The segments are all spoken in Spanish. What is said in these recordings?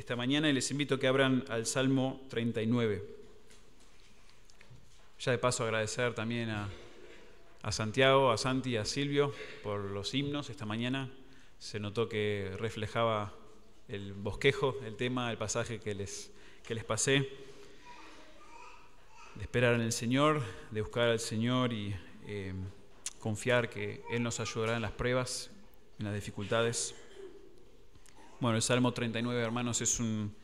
esta mañana y les invito a que abran al Salmo 39. Ya de paso agradecer también a Santiago, a Santi y a Silvio por los himnos esta mañana. Se notó que reflejaba el bosquejo, el tema, el pasaje que les pasé. De esperar en el Señor, de buscar al Señor y confiar que Él nos ayudará en las pruebas, en las dificultades. Bueno, el Salmo 39, hermanos, es un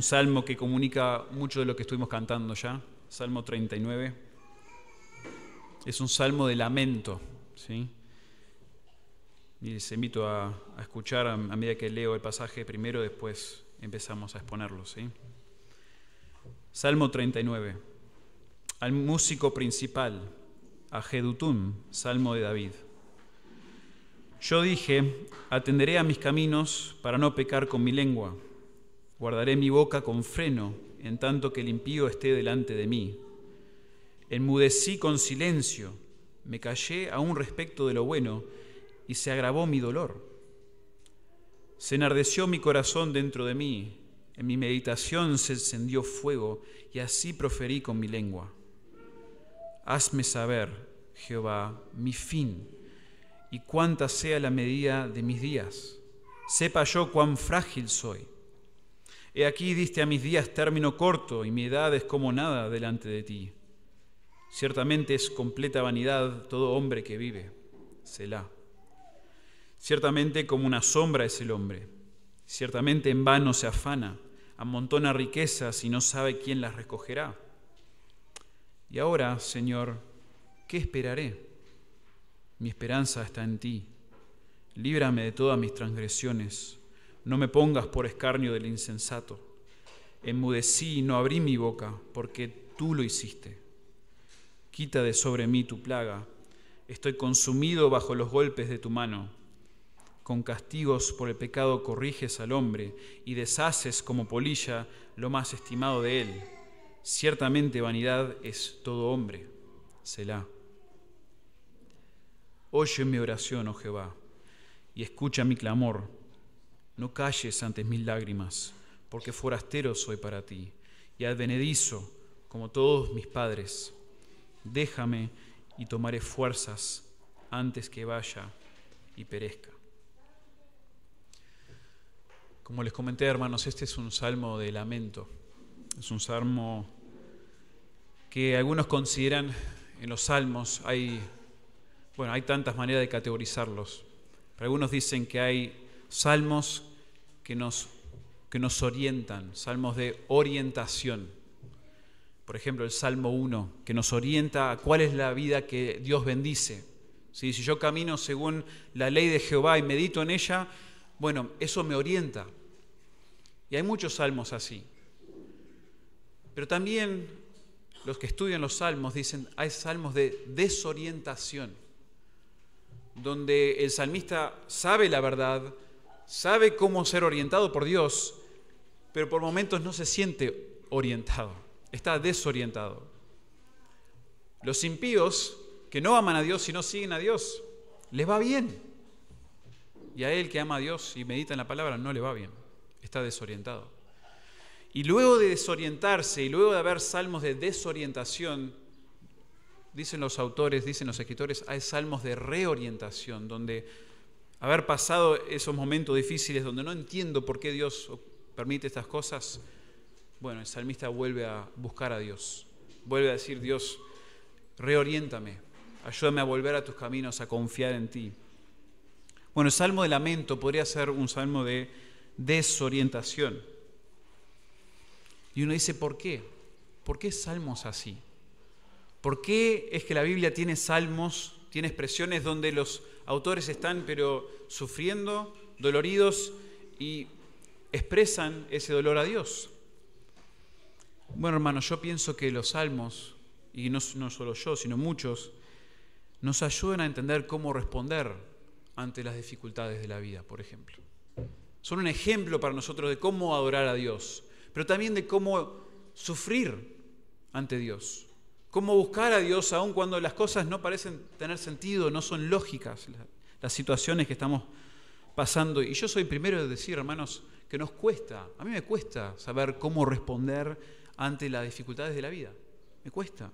salmo que comunica mucho de lo que estuvimos cantando ya. Salmo 39 es un salmo de lamento, ¿sí? Y les invito a escuchar a medida que leo el pasaje primero, después empezamos a exponerlo, ¿sí? Salmo 39. Al músico principal, a Jedutún, salmo de David. Yo dije, atenderé a mis caminos para no pecar con mi lengua. Guardaré mi boca con freno, en tanto que el impío esté delante de mí. Enmudecí con silencio, me callé aún respecto de lo bueno, y se agravó mi dolor. Se enardeció mi corazón dentro de mí, en mi meditación se encendió fuego, y así proferí con mi lengua. Hazme saber, Jehová, mi fin, y cuánta sea la medida de mis días. Sepa yo cuán frágil soy. He aquí diste a mis días término corto, y mi edad es como nada delante de ti. Ciertamente es completa vanidad todo hombre que vive. Selah. Ciertamente como una sombra es el hombre. Ciertamente en vano se afana, amontona riquezas y no sabe quién las recogerá. Y ahora, Señor, ¿qué esperaré? Mi esperanza está en ti. Líbrame de todas mis transgresiones. No me pongas por escarnio del insensato. Enmudecí y no abrí mi boca, porque tú lo hiciste. Quita de sobre mí tu plaga. Estoy consumido bajo los golpes de tu mano. Con castigos por el pecado corriges al hombre y deshaces como polilla lo más estimado de él. Ciertamente vanidad es todo hombre. Selah. Oye mi oración, oh Jehová, y escucha mi clamor. No calles ante mis lágrimas, porque forastero soy para ti, y advenedizo como todos mis padres. Déjame y tomaré fuerzas antes que vaya y perezca. Como les comenté, hermanos, este es un salmo de lamento. Es un salmo que algunos consideran en los salmos, hay tantas maneras de categorizarlos. Pero algunos dicen que hay salmos que nos orientan, salmos de orientación. Por ejemplo, el Salmo 1, que nos orienta a cuál es la vida que Dios bendice. ¿Sí? Si yo camino según la ley de Jehová y medito en ella, bueno, eso me orienta. Y hay muchos salmos así. Pero también los que estudian los salmos dicen, hay salmos de desorientación, donde el salmista sabe la verdad, sabe cómo ser orientado por Dios, pero por momentos no se siente orientado, está desorientado. Los impíos que no aman a Dios y no siguen a Dios, les va bien. Y a él que ama a Dios y medita en la palabra no le va bien, está desorientado. Y luego de desorientarse y luego de haber salmos de desorientación, dicen los autores, dicen los escritores, hay salmos de reorientación, donde haber pasado esos momentos difíciles donde no entiendo por qué Dios permite estas cosas, bueno, el salmista vuelve a buscar a Dios, vuelve a decir, Dios, reoriéntame, ayúdame a volver a tus caminos, a confiar en ti. Bueno, el salmo de lamento podría ser un salmo de desorientación. Y uno dice, ¿por qué? ¿Por qué salmos así? ¿Por qué es que la Biblia tiene salmos, tiene expresiones donde los autores están pero sufriendo, doloridos y expresan ese dolor a Dios? Bueno, hermanos, yo pienso que los salmos, y no solo yo, sino muchos, nos ayudan a entender cómo responder ante las dificultades de la vida, por ejemplo. Son un ejemplo para nosotros de cómo adorar a Dios, pero también de cómo sufrir ante Dios, cómo buscar a Dios aun cuando las cosas no parecen tener sentido, no son lógicas las situaciones que estamos pasando. Y yo soy primero de decir, hermanos, que nos cuesta. A mí me cuesta saber cómo responder ante las dificultades de la vida. Me cuesta.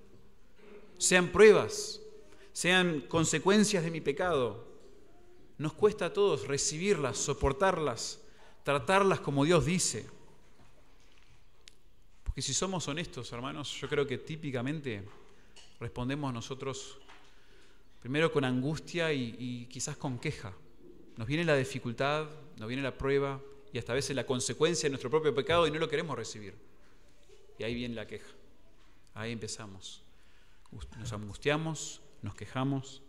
Sean pruebas, sean consecuencias de mi pecado. Nos cuesta a todos recibirlas, soportarlas, tratarlas como Dios dice. Porque si somos honestos, hermanos, yo creo que típicamente respondemos nosotros primero con angustia y quizás con queja. Nos viene la dificultad, nos viene la prueba y hasta a veces la consecuencia de nuestro propio pecado y no lo queremos recibir. Y ahí viene la queja. Ahí empezamos. Nos angustiamos, nos quejamos.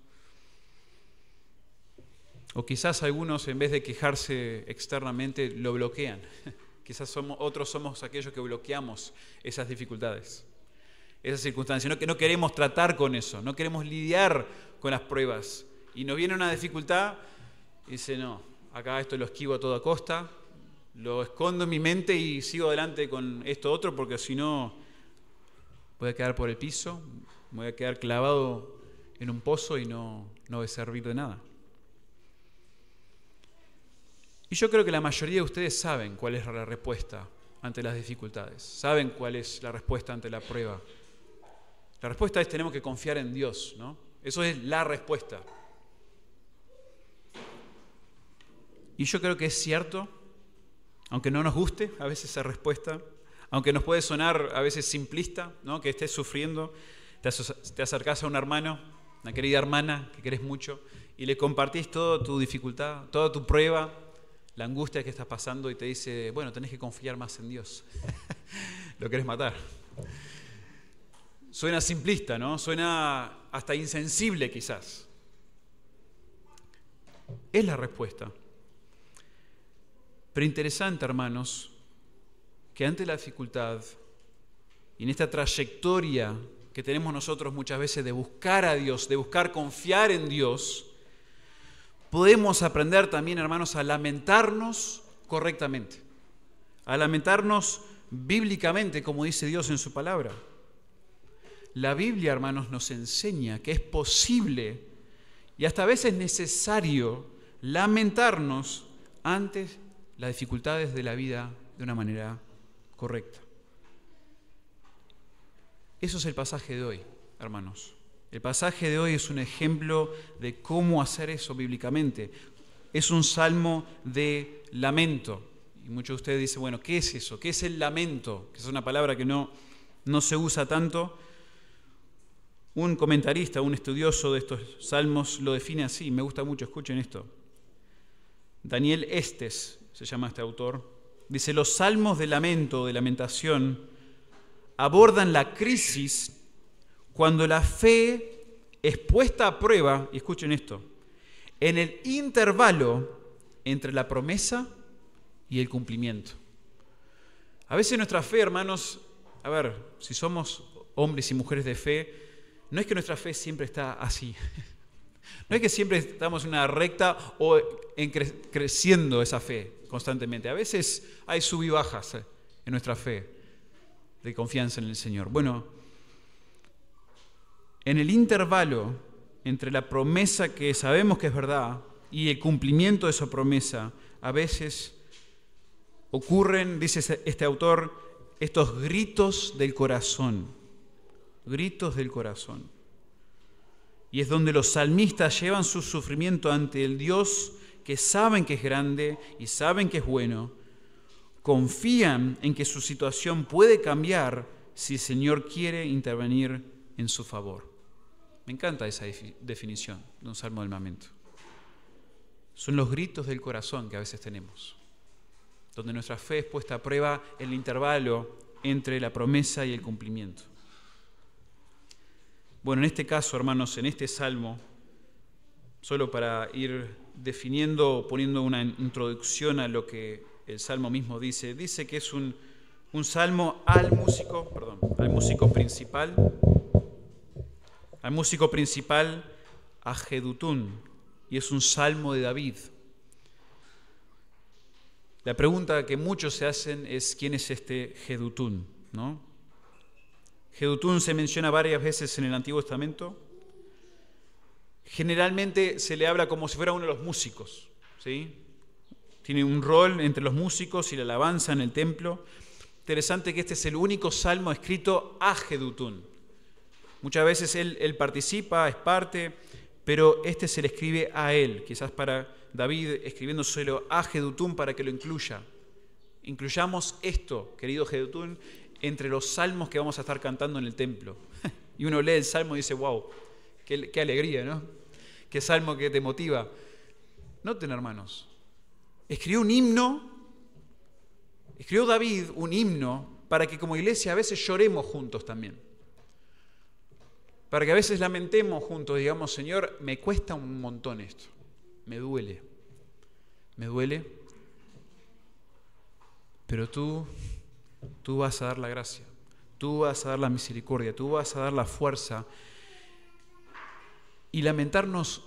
O quizás algunos, en vez de quejarse externamente, lo bloquean. Quizás otros somos aquellos que bloqueamos esas dificultades, esas circunstancias. No queremos tratar con eso, no queremos lidiar con las pruebas. Y nos viene una dificultad y dice, no, acá esto lo esquivo a toda costa, lo escondo en mi mente y sigo adelante con esto otro, porque si no voy a quedar por el piso, me voy a quedar clavado en un pozo y no voy a servir de nada. Y yo creo que la mayoría de ustedes saben cuál es la respuesta ante las dificultades, saben cuál es la respuesta ante la prueba. La respuesta es tenemos que confiar en Dios, ¿no? Eso es la respuesta. Y yo creo que es cierto, aunque no nos guste a veces esa respuesta, aunque nos puede sonar a veces simplista, ¿no? Que estés sufriendo, te acercás a un hermano, una querida hermana que querés mucho, y le compartís toda tu dificultad, toda tu prueba, la angustia que estás pasando, y te dice, bueno, tenés que confiar más en Dios. Lo querés matar. Suena simplista, ¿no? Suena hasta insensible quizás. Es la respuesta. Pero interesante, hermanos, que ante la dificultad y en esta trayectoria que tenemos nosotros muchas veces de buscar a Dios, de buscar confiar en Dios, podemos aprender también, hermanos, a lamentarnos correctamente, a lamentarnos bíblicamente, como dice Dios en su palabra. La Biblia, hermanos, nos enseña que es posible y hasta a veces necesario lamentarnos ante las dificultades de la vida de una manera correcta. Eso es el pasaje de hoy, hermanos. El pasaje de hoy es un ejemplo de cómo hacer eso bíblicamente. Es un salmo de lamento. Y muchos de ustedes dicen, bueno, ¿qué es eso? ¿Qué es el lamento? Que es una palabra que no se usa tanto. Un comentarista, un estudioso de estos salmos lo define así. Me gusta mucho, escuchen esto. Daniel Estes se llama este autor. Dice, los salmos de lamento, de lamentación, abordan la crisis cuando la fe es puesta a prueba, y escuchen esto, en el intervalo entre la promesa y el cumplimiento. A veces nuestra fe, hermanos, a ver, si somos hombres y mujeres de fe, no es que nuestra fe siempre está así. No es que siempre estamos en una recta o creciendo esa fe constantemente. A veces hay sub y bajas en nuestra fe de confianza en el Señor. Bueno, en el intervalo entre la promesa que sabemos que es verdad y el cumplimiento de esa promesa, a veces ocurren, dice este autor, estos gritos del corazón. Gritos del corazón. Y es donde los salmistas llevan su sufrimiento ante el Dios que saben que es grande y saben que es bueno. Confían en que su situación puede cambiar si el Señor quiere intervenir en su favor. Me encanta esa definición de un salmo del lamento. Son los gritos del corazón que a veces tenemos, donde nuestra fe es puesta a prueba en el intervalo entre la promesa y el cumplimiento. Bueno, en este caso, hermanos, en este salmo, solo para ir definiendo, poniendo una introducción a lo que el salmo mismo dice que es un salmo al músico principal, a Jedutún, y es un salmo de David. La pregunta que muchos se hacen es ¿quién es este Jedutún? ¿No? Jedutún se menciona varias veces en el Antiguo Testamento. Generalmente se le habla como si fuera uno de los músicos, ¿sí? Tiene un rol entre los músicos y la alabanza en el templo. Interesante que este es el único salmo escrito a Jedutún. Muchas veces él participa, es parte, pero este se le escribe a él. Quizás para David escribiéndoselo a Jedutún para que lo incluya. Incluyamos esto, querido Jedutún, entre los salmos que vamos a estar cantando en el templo. Y uno lee el salmo y dice, wow, qué alegría, ¿no? Qué salmo que te motiva. Noten, hermanos, escribió David un himno para que como iglesia a veces lloremos juntos también. Para que a veces lamentemos juntos, digamos, Señor, me cuesta un montón esto, me duele, pero tú vas a dar la gracia, tú vas a dar la misericordia, tú vas a dar la fuerza y lamentarnos,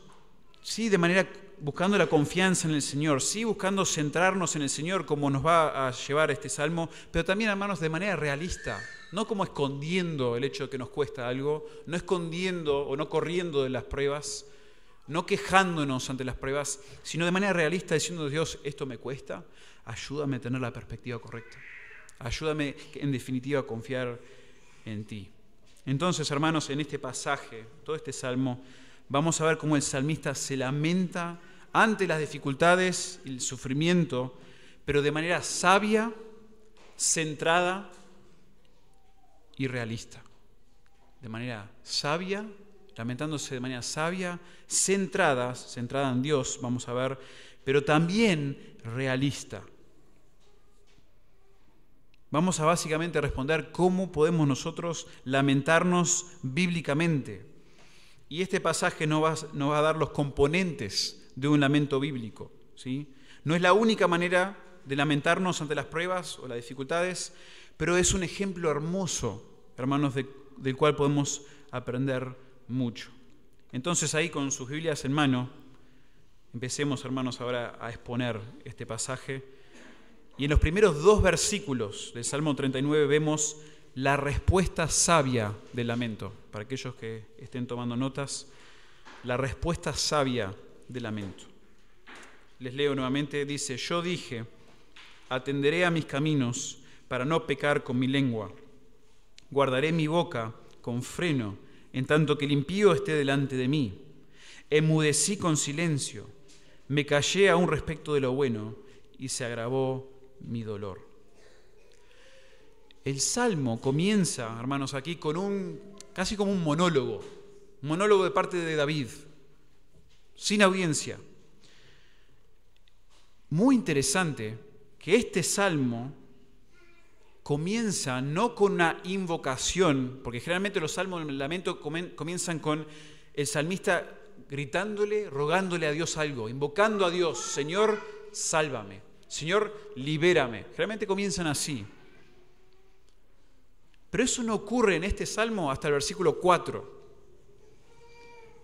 sí, de manera buscando la confianza en el Señor, sí, buscando centrarnos en el Señor como nos va a llevar este salmo, pero también, hermanos, de manera realista, no como escondiendo el hecho de que nos cuesta algo, no escondiendo o no corriendo de las pruebas, no quejándonos ante las pruebas, sino de manera realista diciendo, Dios, esto me cuesta, ayúdame a tener la perspectiva correcta, ayúdame en definitiva a confiar en ti. Entonces, hermanos, en este pasaje, todo este salmo, vamos a ver cómo el salmista se lamenta ante las dificultades y el sufrimiento, pero de manera sabia, centrada y realista. De manera sabia, lamentándose de manera sabia, centrada en Dios, vamos a ver, pero también realista. Vamos a básicamente responder cómo podemos nosotros lamentarnos bíblicamente. Y este pasaje nos va a dar los componentes de un lamento bíblico, ¿sí? No es la única manera de lamentarnos ante las pruebas o las dificultades, pero es un ejemplo hermoso, hermanos, del cual podemos aprender mucho. Entonces ahí con sus Biblias en mano, empecemos, hermanos, ahora a exponer este pasaje. Y en los primeros 2 versículos del Salmo 39 vemos la respuesta sabia del lamento. Para aquellos que estén tomando notas, la respuesta sabia del lamento. Les leo nuevamente, dice, yo dije, atenderé a mis caminos para no pecar con mi lengua. Guardaré mi boca con freno, en tanto que el impío esté delante de mí. Enmudecí con silencio, me callé aún respecto de lo bueno, y se agravó mi dolor. El Salmo comienza, hermanos, aquí con casi como un monólogo de parte de David, sin audiencia. Muy interesante que este Salmo comienza no con una invocación, porque generalmente los salmos del lamento comienzan con el salmista gritándole, rogándole a Dios algo, invocando a Dios, Señor, sálvame, Señor, libérame. Generalmente comienzan así. Pero eso no ocurre en este salmo hasta el versículo 4.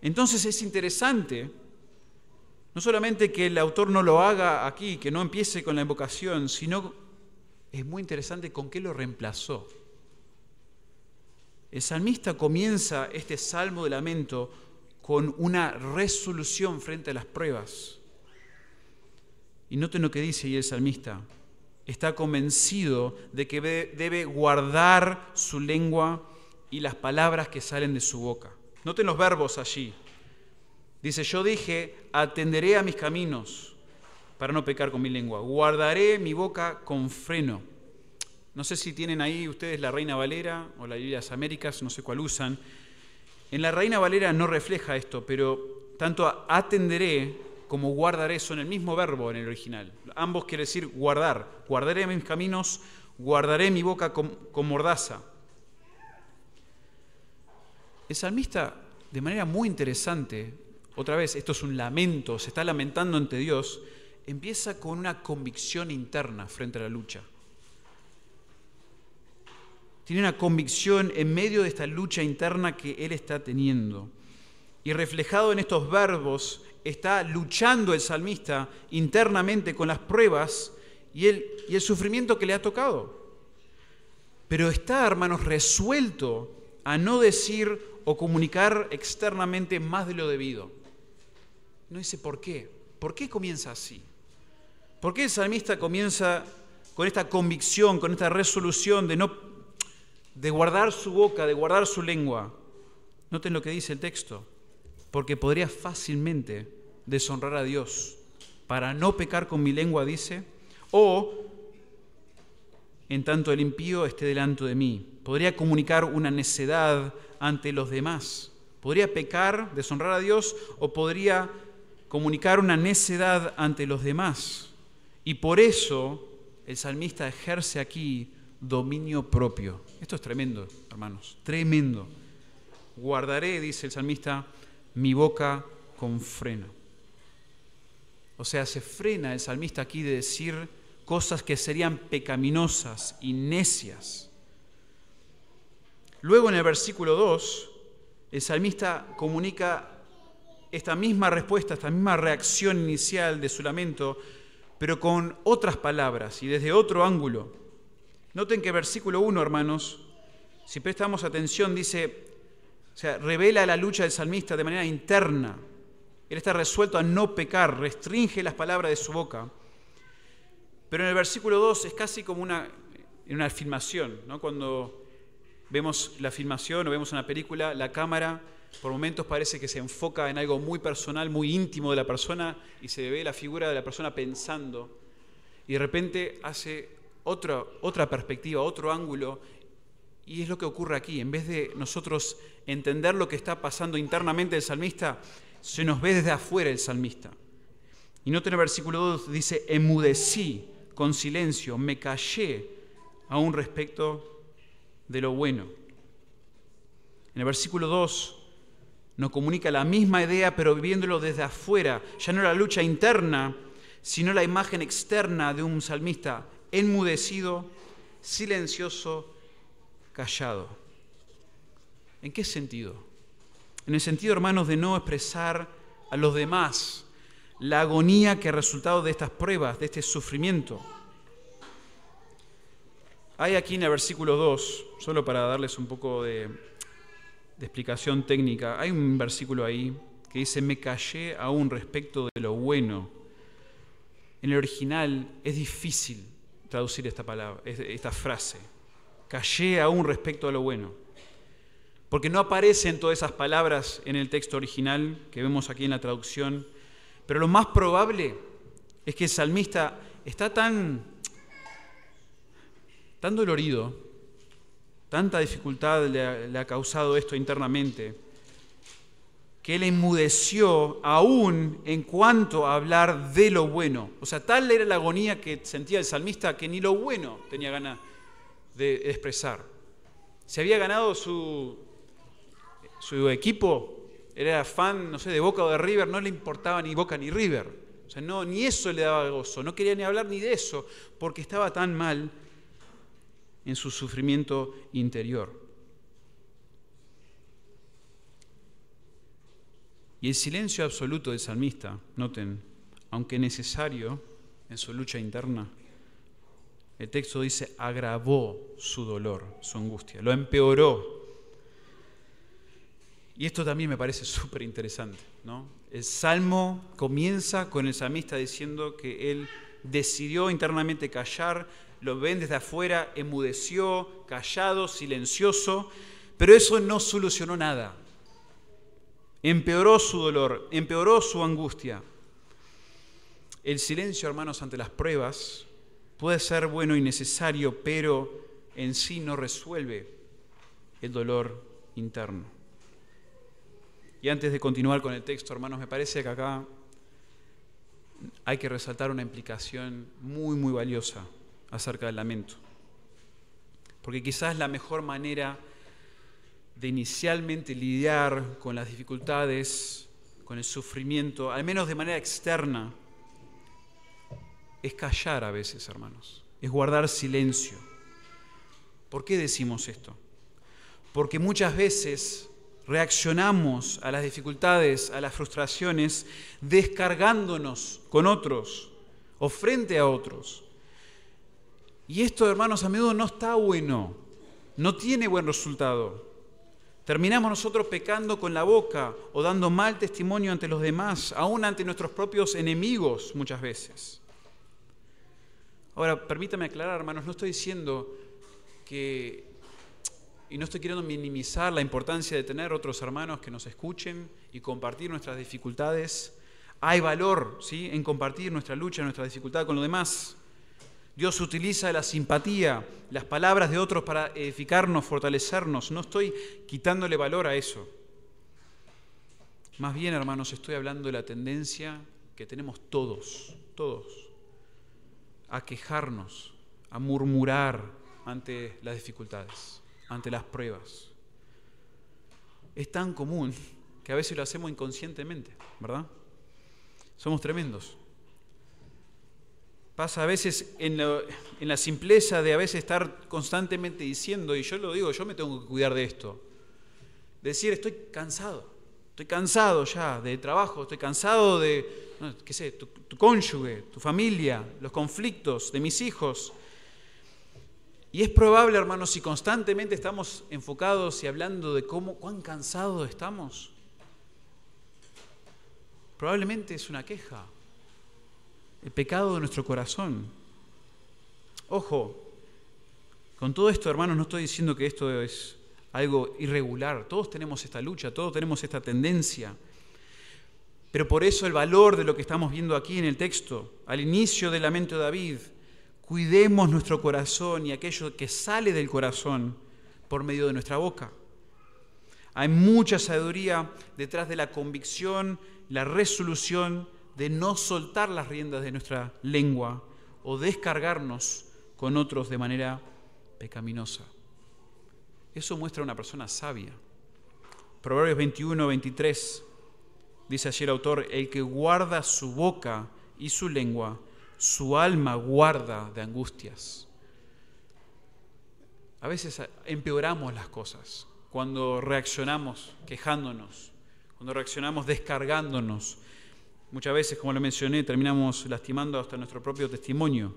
Entonces es interesante, no solamente que el autor no lo haga aquí, que no empiece con la invocación, sino es muy interesante con qué lo reemplazó. El salmista comienza este salmo de lamento con una resolución frente a las pruebas. Y noten lo que dice ahí el salmista. Está convencido de que debe guardar su lengua y las palabras que salen de su boca. Noten los verbos allí. Dice, yo dije, atenderé a mis caminos para no pecar con mi lengua. Guardaré mi boca con freno. No sé si tienen ahí ustedes la Reina Valera o la Biblia de las Américas, no sé cuál usan. En la Reina Valera no refleja esto, pero tanto atenderé como guardaré son el mismo verbo en el original. Ambos quiere decir guardar. Guardaré mis caminos, guardaré mi boca con mordaza. El salmista, de manera muy interesante, otra vez, esto es un lamento, se está lamentando ante Dios, empieza con una convicción interna frente a la lucha. Tiene una convicción en medio de esta lucha interna que él está teniendo. Y reflejado en estos verbos, está luchando el salmista internamente con las pruebas y el sufrimiento que le ha tocado. Pero está, hermanos, resuelto a no decir o comunicar externamente más de lo debido. No dice por qué. ¿Por qué comienza así? ¿Por qué el salmista comienza con esta convicción, con esta resolución de guardar su boca, de guardar su lengua? Noten lo que dice el texto. Porque podría fácilmente deshonrar a Dios. Para no pecar con mi lengua, dice, o en tanto el impío esté delante de mí. Podría comunicar una necedad ante los demás. Podría pecar, deshonrar a Dios, o podría comunicar una necedad ante los demás. Y por eso el salmista ejerce aquí dominio propio. Esto es tremendo, hermanos, tremendo. Guardaré, dice el salmista, mi boca con freno. O sea, se frena el salmista aquí de decir cosas que serían pecaminosas y necias. Luego en el versículo 2, el salmista comunica esta misma respuesta, esta misma reacción inicial de su lamento, pero con otras palabras y desde otro ángulo. Noten que versículo 1, hermanos, si prestamos atención, dice, o sea, revela la lucha del salmista de manera interna. Él está resuelto a no pecar, restringe las palabras de su boca. Pero en el versículo 2 es casi como una filmación, ¿no? Cuando vemos la filmación o vemos una película, la cámara por momentos parece que se enfoca en algo muy personal, muy íntimo de la persona y se ve la figura de la persona pensando y de repente hace otra perspectiva, otro ángulo, y es lo que ocurre aquí. En vez de nosotros entender lo que está pasando internamente el salmista, se nos ve desde afuera el salmista. Y noten el versículo 2, dice, enmudecí con silencio, me callé aún respecto de lo bueno. En el versículo 2 nos comunica la misma idea, pero viéndolo desde afuera. Ya no la lucha interna, sino la imagen externa de un salmista enmudecido, silencioso, callado. ¿En qué sentido? En el sentido, hermanos, de no expresar a los demás la agonía que ha resultado de estas pruebas, de este sufrimiento. Hay aquí en el versículo 2, solo para darles un poco de explicación técnica, hay un versículo ahí que dice, me callé aún respecto de lo bueno. En el original es difícil traducir esta palabra, esta frase. Callé aún respecto a lo bueno. Porque no aparecen todas esas palabras en el texto original que vemos aquí en la traducción. Pero lo más probable es que el salmista está tan dolorido, tanta dificultad le ha causado esto internamente, que él enmudeció aún en cuanto a hablar de lo bueno. O sea, tal era la agonía que sentía el salmista que ni lo bueno tenía ganas de expresar. Se había ganado su equipo, era fan, no sé, de Boca o de River, no le importaba ni Boca ni River. O sea, no, ni eso le daba gozo, no quería ni hablar ni de eso, porque estaba tan mal en su sufrimiento interior. Y el silencio absoluto del salmista, noten, aunque necesario en su lucha interna, el texto dice, agravó su dolor, su angustia, lo empeoró. Y esto también me parece súper interesante, ¿no? El salmo comienza con el salmista diciendo que él decidió internamente callar, lo ven desde afuera, enmudeció, callado, silencioso, pero eso no solucionó nada. Empeoró su dolor, empeoró su angustia. El silencio, hermanos, ante las pruebas puede ser bueno y necesario, pero en sí no resuelve el dolor interno. Y antes de continuar con el texto, hermanos, me parece que acá hay que resaltar una implicación muy, muy valiosa acerca del lamento. Porque quizás la mejor manera de inicialmente lidiar con las dificultades, con el sufrimiento, al menos de manera externa, es callar a veces, hermanos, es guardar silencio. ¿Por qué decimos esto? Porque muchas veces reaccionamos a las dificultades, a las frustraciones, descargándonos con otros o frente a otros. Y esto, hermanos, a menudo no está bueno, no tiene buen resultado. Terminamos nosotros pecando con la boca o dando mal testimonio ante los demás, aún ante nuestros propios enemigos muchas veces. Ahora, permítame aclarar, hermanos, no estoy diciendo que, y no estoy queriendo minimizar la importancia de tener otros hermanos que nos escuchen y compartir nuestras dificultades. Hay valor, ¿sí?, en compartir nuestra lucha, nuestra dificultad con los demás. Dios utiliza la simpatía, las palabras de otros para edificarnos, fortalecernos. No estoy quitándole valor a eso. Más bien, hermanos, estoy hablando de la tendencia que tenemos todos, a quejarnos, a murmurar ante las dificultades, ante las pruebas. Es tan común que a veces lo hacemos inconscientemente, ¿verdad? Somos tremendos. Pasa a veces en la simpleza de a veces estar constantemente diciendo, y yo lo digo, yo me tengo que cuidar de esto. Decir, estoy cansado ya de trabajo, estoy cansado de, qué sé, tu cónyuge, tu familia, los conflictos de mis hijos. Y es probable, hermanos, si constantemente estamos enfocados y hablando de cuán cansados estamos, probablemente es una queja. El pecado de nuestro corazón. Ojo, con todo esto, hermanos, no estoy diciendo que esto es algo irregular. Todos tenemos esta lucha, todos tenemos esta tendencia. Pero por eso el valor de lo que estamos viendo aquí en el texto, al inicio del lamento de David, cuidemos nuestro corazón y aquello que sale del corazón por medio de nuestra boca. Hay mucha sabiduría detrás de la convicción, la resolución de no soltar las riendas de nuestra lengua o descargarnos con otros de manera pecaminosa. Eso muestra a una persona sabia. Proverbios 21, 23, dice allí el autor, el que guarda su boca y su lengua, su alma guarda de angustias. A veces empeoramos las cosas cuando reaccionamos quejándonos, cuando reaccionamos descargándonos. Muchas veces, como lo mencioné, terminamos lastimando hasta nuestro propio testimonio.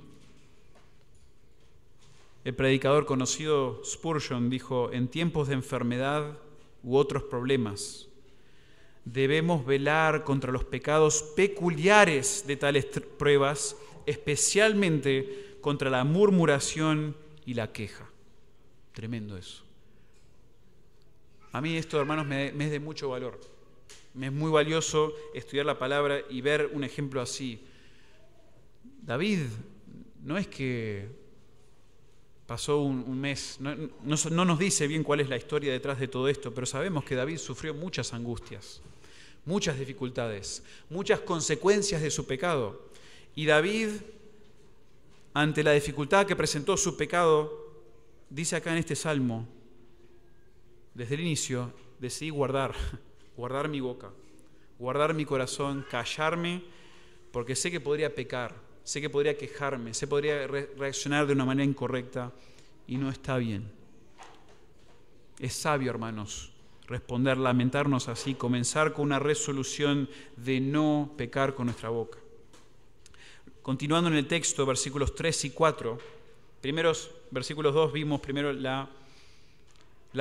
El predicador conocido Spurgeon dijo, en tiempos de enfermedad u otros problemas, debemos velar contra los pecados peculiares de tales pruebas, especialmente contra la murmuración y la queja. Tremendo eso. A mí esto, hermanos, me es de mucho valor. Me es muy valioso estudiar la palabra y ver un ejemplo así. David, no es que pasó un mes, no nos dice bien cuál es la historia detrás de todo esto, pero sabemos que David sufrió muchas angustias, muchas dificultades, muchas consecuencias de su pecado. Y David, ante la dificultad que presentó su pecado, dice acá en este salmo, desde el inicio, decidí guardar mi boca, guardar mi corazón, callarme, porque sé que podría pecar, sé que podría quejarme, sé que podría reaccionar de una manera incorrecta y no está bien. Es sabio, hermanos, responder, lamentarnos así, comenzar con una resolución de no pecar con nuestra boca. Continuando en el texto, versículos 3 y 4, primeros versículos 2 vimos primero la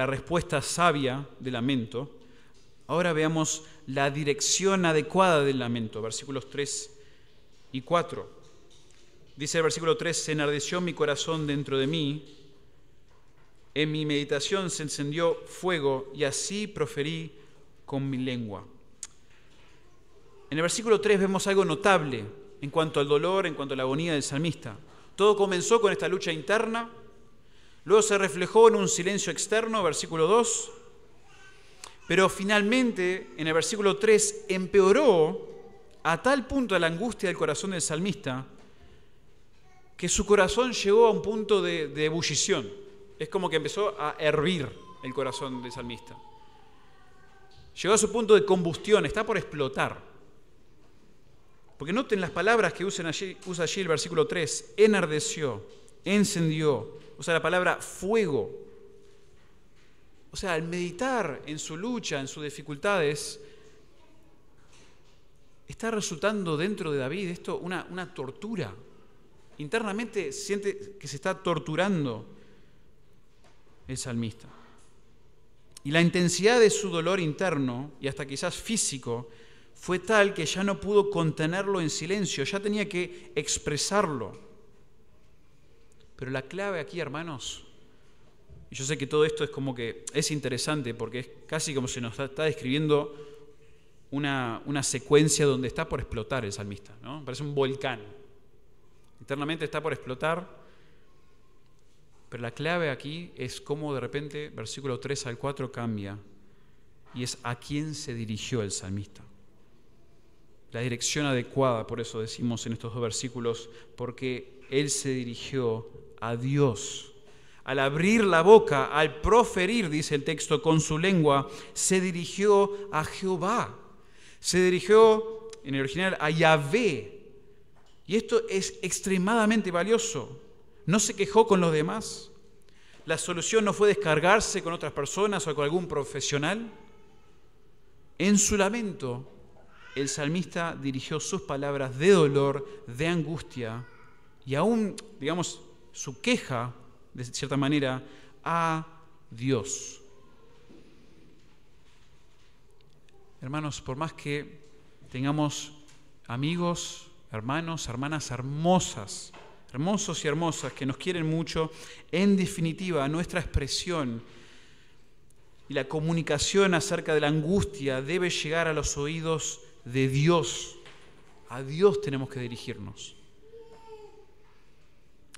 respuesta sabia del lamento. Ahora veamos la dirección adecuada del lamento, versículos 3 y 4. Dice el versículo 3, se enardeció mi corazón dentro de mí, en mi meditación se encendió fuego y así proferí con mi lengua. En el versículo 3 vemos algo notable en cuanto al dolor, en cuanto a la agonía del salmista. Todo comenzó con esta lucha interna, luego se reflejó en un silencio externo, versículo 2, pero finalmente en el versículo 3 empeoró a tal punto la angustia del corazón del salmista que su corazón llegó a un punto de ebullición. Es como que empezó a hervir el corazón del salmista. Llegó a su punto de combustión, está por explotar. Porque noten las palabras que usa allí el versículo 3, enardeció, encendió, usa la palabra fuego. O sea, al meditar en su lucha, en sus dificultades, está resultando dentro de David esto una tortura. Internamente siente que se está torturando el salmista. Y la intensidad de su dolor interno, y hasta quizás físico, fue tal que ya no pudo contenerlo en silencio, ya tenía que expresarlo. Pero la clave aquí, hermanos, y yo sé que todo esto es como que es interesante porque es casi como si nos está describiendo una secuencia donde está por explotar el salmista, ¿no? Parece un volcán. Eternamente está por explotar. Pero la clave aquí es cómo de repente, versículo 3 al 4 cambia. Y es a quién se dirigió el salmista. La dirección adecuada, por eso decimos en estos dos versículos, porque él se dirigió a Dios. Al abrir la boca, al proferir, dice el texto, con su lengua, se dirigió a Jehová. Se dirigió, en el original, a Yahvé. Y esto es extremadamente valioso. No se quejó con los demás. La solución no fue descargarse con otras personas o con algún profesional. En su lamento, el salmista dirigió sus palabras de dolor, de angustia y aún, digamos, su queja, de cierta manera, a Dios. Hermanos, por más que tengamos amigos, hermanos, hermanas hermosas, hermosos y hermosas que nos quieren mucho, en definitiva, nuestra expresión y la comunicación acerca de la angustia debe llegar a los oídos de Dios. A Dios tenemos que dirigirnos.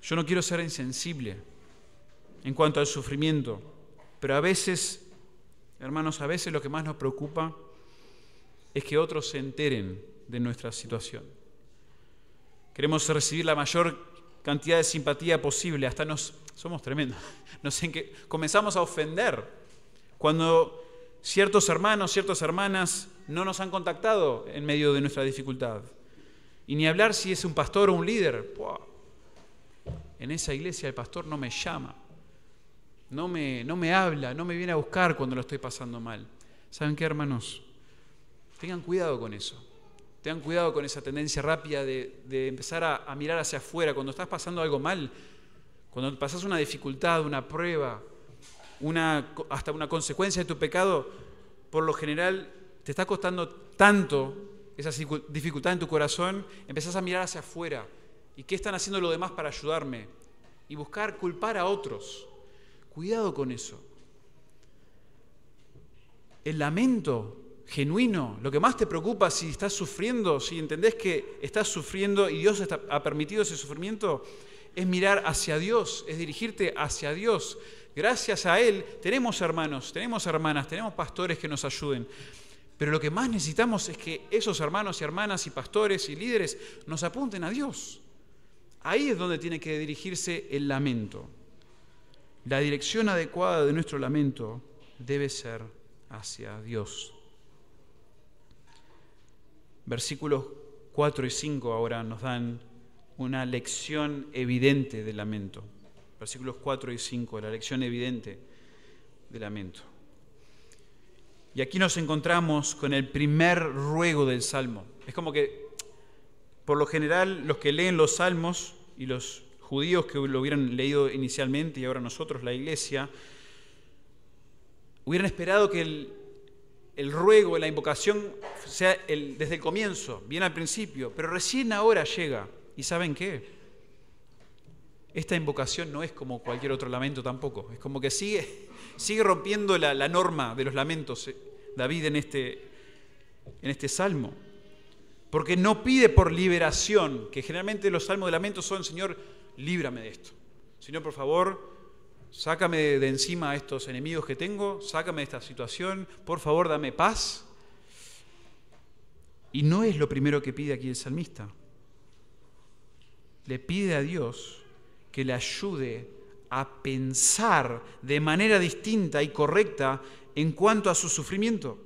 Yo no quiero ser insensible en cuanto al sufrimiento, pero a veces, hermanos, a veces lo que más nos preocupa es que otros se enteren de nuestra situación. Queremos recibir la mayor cantidad de simpatía posible, hasta somos tremendos, comenzamos a ofender cuando ciertos hermanos, ciertas hermanas no nos han contactado en medio de nuestra dificultad. Y ni hablar si es un pastor o un líder. En esa iglesia el pastor no me llama, no me habla, no me viene a buscar cuando lo estoy pasando mal. ¿Saben qué, hermanos? Tengan cuidado con eso. Tengan cuidado con esa tendencia rápida de empezar a mirar hacia afuera. Cuando estás pasando algo mal, cuando pasas una dificultad, una prueba, hasta una consecuencia de tu pecado, por lo general te está costando tanto esa dificultad en tu corazón, empezás a mirar hacia afuera. ¿Y qué están haciendo los demás para ayudarme? Y buscar culpar a otros. Cuidado con eso. El lamento genuino, lo que más te preocupa si estás sufriendo, si entendés que estás sufriendo y Dios ha permitido ese sufrimiento, es mirar hacia Dios, es dirigirte hacia Dios. Gracias a Él tenemos hermanos, tenemos hermanas, tenemos pastores que nos ayuden. Pero lo que más necesitamos es que esos hermanos y hermanas y pastores y líderes nos apunten a Dios. Ahí es donde tiene que dirigirse el lamento. La dirección adecuada de nuestro lamento debe ser hacia Dios. Versículos 4 y 5 ahora nos dan una lección evidente del lamento. Versículos 4 y 5, la lección evidente del lamento. Y aquí nos encontramos con el primer ruego del Salmo. Es como que, por lo general, los que leen los Salmos y los judíos que lo hubieran leído inicialmente y ahora nosotros, la iglesia, hubieran esperado que el ruego, la invocación sea desde el comienzo, bien al principio, pero recién ahora llega. ¿Y saben qué? Esta invocación no es como cualquier otro lamento tampoco. Es como que sigue rompiendo la norma de los lamentos David en este salmo. Porque no pide por liberación, que generalmente los salmos de lamento son: Señor, líbrame de esto. Señor, por favor, sácame de encima a estos enemigos que tengo, sácame de esta situación, por favor, dame paz. Y no es lo primero que pide aquí el salmista. Le pide a Dios que le ayude a pensar de manera distinta y correcta en cuanto a su sufrimiento.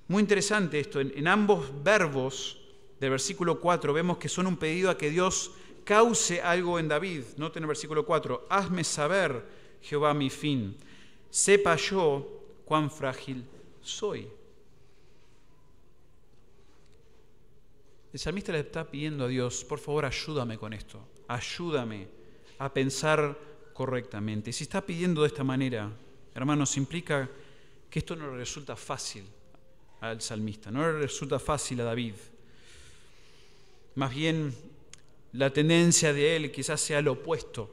Muy interesante esto. En ambos verbos del versículo 4 vemos que son un pedido a que Dios cause algo en David. Noten el versículo 4. Hazme saber, Jehová, mi fin. Sepa yo cuán frágil soy. El salmista le está pidiendo a Dios: por favor, ayúdame con esto. Ayúdame a pensar correctamente. Y si está pidiendo de esta manera, hermanos, implica que esto no le resulta fácil al salmista, no le resulta fácil a David. Más bien, la tendencia de Él quizás sea lo opuesto,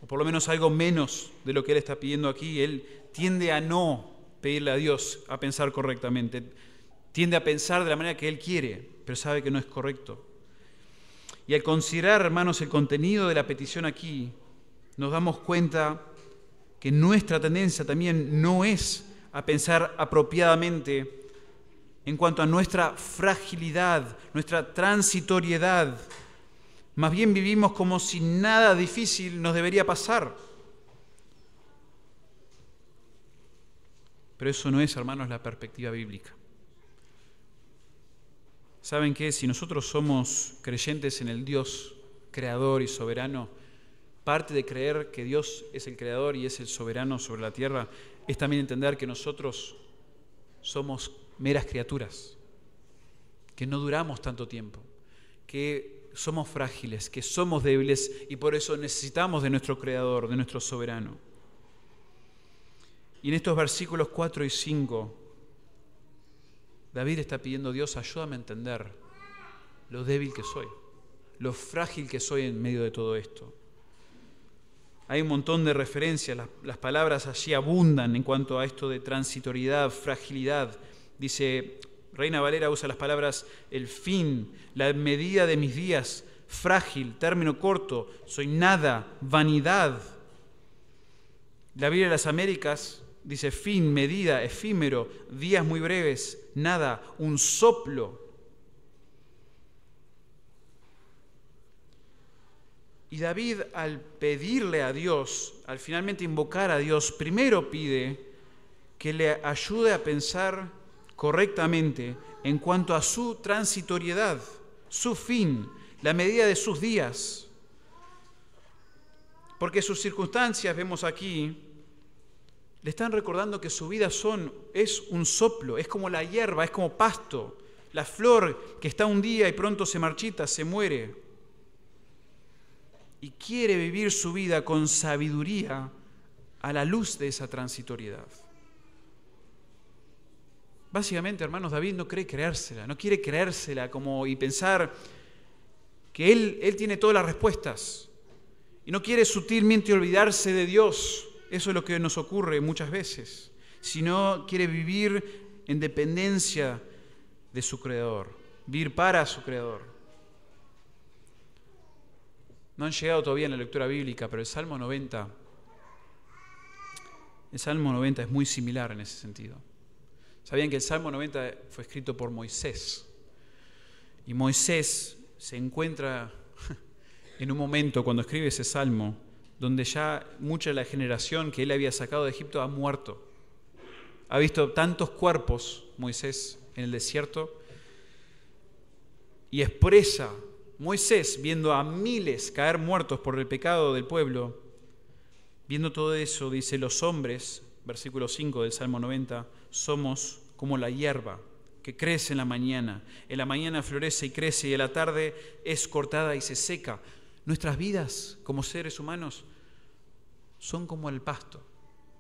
o por lo menos algo menos de lo que Él está pidiendo aquí. Él tiende a no pedirle a Dios a pensar correctamente, tiende a pensar de la manera que Él quiere, pero sabe que no es correcto. Y al considerar, hermanos, el contenido de la petición aquí, nos damos cuenta que nuestra tendencia también no es a pensar apropiadamente en cuanto a nuestra fragilidad, nuestra transitoriedad. Más bien vivimos como si nada difícil nos debería pasar. Pero eso no es, hermanos, la perspectiva bíblica. ¿Saben qué? Si nosotros somos creyentes en el Dios creador y soberano, parte de creer que Dios es el creador y es el soberano sobre la tierra es también entender que nosotros somos meras criaturas, que no duramos tanto tiempo, que somos frágiles, que somos débiles y por eso necesitamos de nuestro creador, de nuestro soberano. Y en estos versículos 4 y 5, David está pidiendo a Dios: ayúdame a entender lo débil que soy, lo frágil que soy en medio de todo esto. Hay un montón de referencias, las palabras allí abundan en cuanto a esto de transitoriedad, fragilidad. Dice, Reina Valera usa las palabras el fin, la medida de mis días, frágil, término corto, soy nada, vanidad. La Biblia de las Américas dice fin, medida, efímero, días muy breves, nada, un soplo. Y David, al pedirle a Dios, al finalmente invocar a Dios, primero pide que le ayude a pensar correctamente en cuanto a su transitoriedad, su fin, la medida de sus días. Porque sus circunstancias, vemos aquí, le están recordando que su vida es un soplo, es como la hierba, es como pasto, la flor que está un día y pronto se marchita, se muere. Y quiere vivir su vida con sabiduría a la luz de esa transitoriedad. Básicamente, hermanos, David no quiere creérsela y pensar que él tiene todas las respuestas. Y no quiere sutilmente olvidarse de Dios. Eso es lo que nos ocurre muchas veces. Sino quiere vivir en dependencia de su Creador, vivir para su Creador. No han llegado todavía en la lectura bíblica, pero el Salmo 90 es muy similar en ese sentido. ¿Sabían que el Salmo 90 fue escrito por Moisés? Y Moisés se encuentra en un momento cuando escribe ese Salmo donde ya mucha de la generación que él había sacado de Egipto ha muerto. Ha visto tantos cuerpos, Moisés, en el desierto, y expresa Moisés, viendo a miles caer muertos por el pecado del pueblo, viendo todo eso, dice: los hombres, versículo 5 del Salmo 90, somos como la hierba que crece en la mañana florece y crece y a la tarde es cortada y se seca. Nuestras vidas como seres humanos son como el pasto,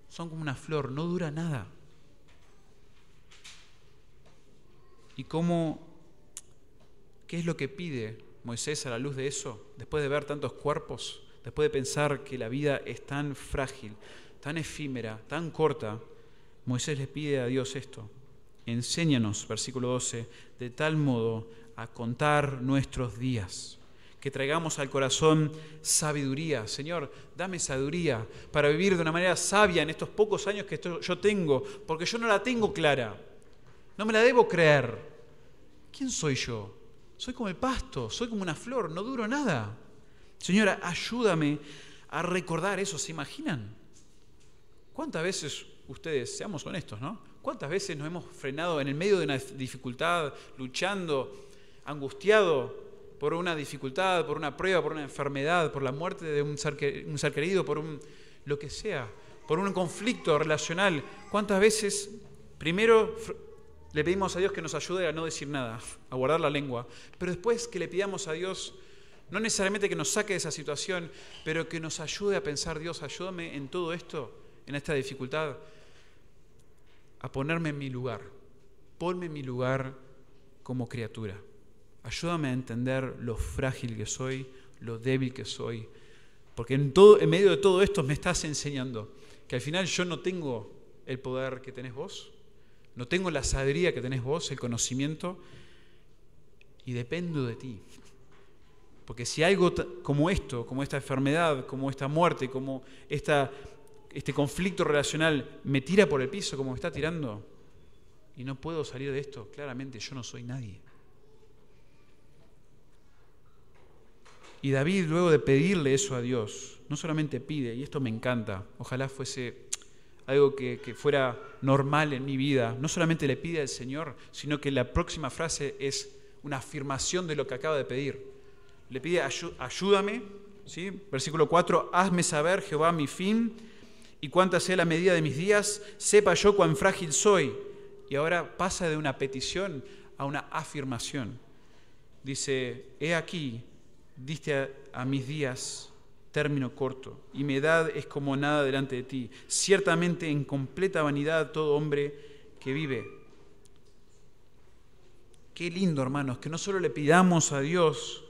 son como una flor, no dura nada. ¿Y qué es lo que pide Moisés a la luz de eso? Después de ver tantos cuerpos, después de pensar que la vida es tan frágil, tan efímera, tan corta, Moisés le pide a Dios esto: enséñanos, versículo 12, de tal modo a contar nuestros días, que traigamos al corazón sabiduría. Señor, dame sabiduría para vivir de una manera sabia en estos pocos años que yo tengo, porque yo no la tengo clara, no me la debo creer. ¿Quién soy yo? Soy como el pasto, soy como una flor, no duro nada. Señora, ayúdame a recordar eso. ¿Se imaginan? ¿Cuántas veces ustedes, seamos honestos, ¿no? ¿Cuántas veces nos hemos frenado en el medio de una dificultad, luchando, angustiado por una dificultad, por una prueba, por una enfermedad, por la muerte de un ser querido, por lo que sea, por un conflicto relacional? ¿Cuántas veces primero le pedimos a Dios que nos ayude a no decir nada, a guardar la lengua, pero después que le pidamos a Dios, no necesariamente que nos saque de esa situación, pero que nos ayude a pensar: Dios, ayúdame en todo esto, en esta dificultad, a ponerme en mi lugar. Ponme en mi lugar como criatura. Ayúdame a entender lo frágil que soy, lo débil que soy. Porque en medio de todo esto me estás enseñando que al final yo no tengo el poder que tenés vos, no tengo la sabiduría que tenés vos, el conocimiento, y dependo de ti. Porque si algo como esto, como esta enfermedad, como esta muerte, como este conflicto relacional me tira por el piso como me está tirando y no puedo salir de esto, claramente yo no soy nadie. Y David, luego de pedirle eso a Dios, no solamente pide, y esto me encanta, ojalá fuese algo que fuera normal en mi vida, no solamente le pide al Señor, sino que la próxima frase es una afirmación de lo que acaba de pedir. Le pide, ayúdame, ¿sí? Versículo 4, hazme saber, Jehová, mi fin, y cuánta sea la medida de mis días, sepa yo cuán frágil soy. Y ahora pasa de una petición a una afirmación. Dice, he aquí, diste a mis días término corto, y mi edad es como nada delante de ti. Ciertamente en completa vanidad todo hombre que vive. Qué lindo, hermanos, que no solo le pidamos a Dios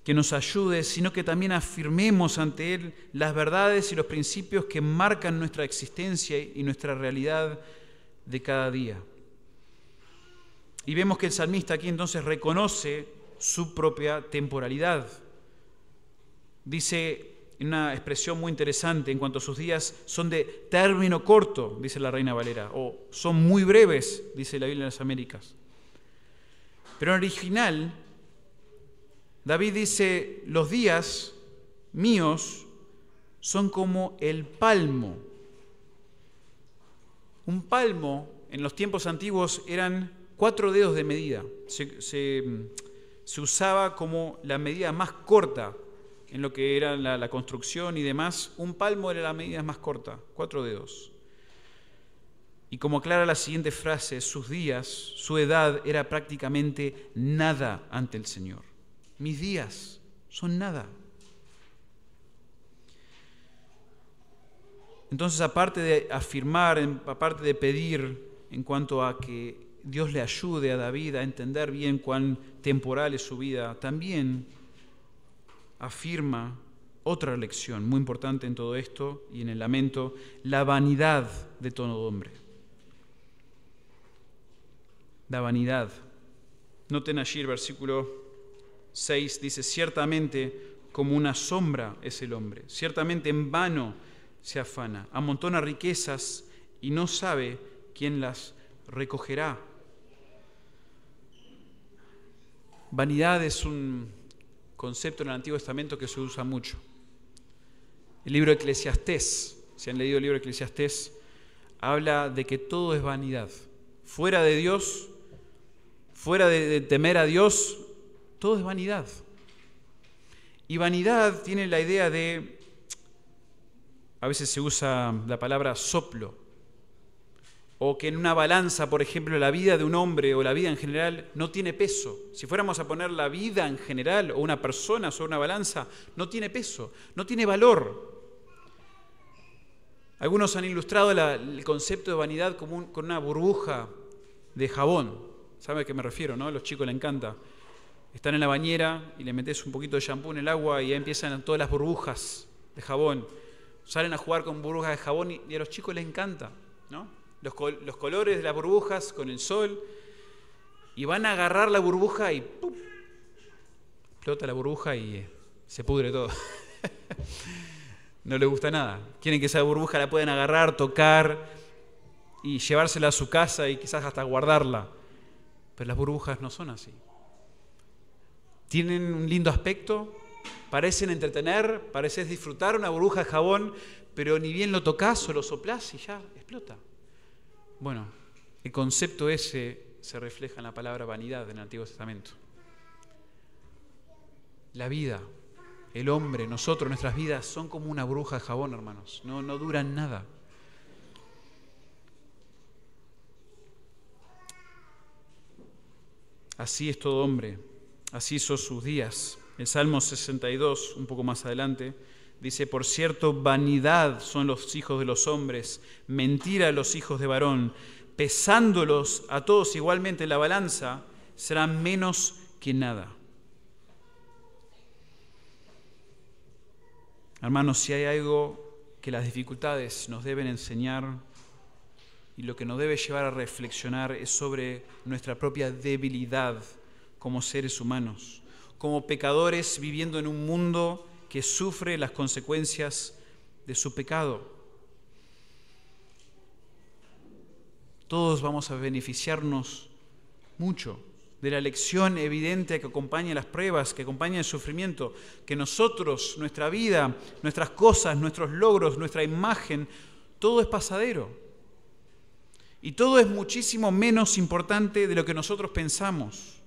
que nos ayude, sino que también afirmemos ante Él las verdades y los principios que marcan nuestra existencia y nuestra realidad de cada día. Y vemos que el salmista aquí entonces reconoce su propia temporalidad. Dice en una expresión muy interesante en cuanto a sus días, son de término corto, dice la Reina Valera, o son muy breves, dice la Biblia de las Américas. Pero en original, David dice, los días míos son como el palmo. Un palmo en los tiempos antiguos eran 4 dedos de medida. Se usaba como la medida más corta en lo que era la construcción y demás. Un palmo era la medida más corta, 4 dedos. Y como aclara la siguiente frase, sus días, su edad era prácticamente nada ante el Señor. Mis días son nada. Entonces, aparte de afirmar, aparte de pedir en cuanto a que Dios le ayude a David a entender bien cuán temporal es su vida, también afirma otra lección muy importante en todo esto y en el lamento, la vanidad de todo hombre. La vanidad. Noten allí el versículo 6, dice, ciertamente como una sombra es el hombre, ciertamente en vano se afana, amontona riquezas y no sabe quién las recogerá. Vanidad es un concepto en el Antiguo Testamento que se usa mucho. El libro de Eclesiastés, si han leído el libro de Eclesiastés, habla de que todo es vanidad. Fuera de Dios, fuera de temer a Dios, todo es vanidad. Y vanidad tiene la idea de, a veces se usa la palabra soplo, o que en una balanza, por ejemplo, la vida de un hombre o la vida en general no tiene peso. Si fuéramos a poner la vida en general o una persona sobre una balanza, no tiene peso, no tiene valor. Algunos han ilustrado el concepto de vanidad como con una burbuja de jabón. ¿Saben a qué me refiero, no? A los chicos les encanta. Están en la bañera y le metes un poquito de shampoo en el agua y ya empiezan todas las burbujas de jabón. Salen a jugar con burbujas de jabón y a los chicos les encanta, ¿no? Los colores de las burbujas con el sol, y van a agarrar la burbuja y ¡pum! Explota la burbuja y se pudre todo. No les gusta nada. Quieren que esa burbuja la puedan agarrar, tocar y llevársela a su casa y quizás hasta guardarla. Pero las burbujas no son así. Tienen un lindo aspecto, parecen entretener, pareces disfrutar una burbuja de jabón, pero ni bien lo tocas o lo soplás y ya explota. Bueno, el concepto ese se refleja en la palabra vanidad en el Antiguo Testamento. La vida, el hombre, nosotros, nuestras vidas son como una burbuja de jabón, hermanos. No duran nada. Así es todo hombre, así son sus días. El Salmo 62, un poco más adelante, dice, por cierto, vanidad son los hijos de los hombres, mentira los hijos de varón, pesándolos a todos igualmente en la balanza, será menos que nada. Hermanos, si hay algo que las dificultades nos deben enseñar y lo que nos debe llevar a reflexionar es sobre nuestra propia debilidad como seres humanos, como pecadores viviendo en un mundo que sufre las consecuencias de su pecado. Todos vamos a beneficiarnos mucho de la lección evidente que acompaña las pruebas, que acompaña el sufrimiento, que nosotros, nuestra vida, nuestras cosas, nuestros logros, nuestra imagen, todo es pasadero. Y todo es muchísimo menos importante de lo que nosotros pensamos.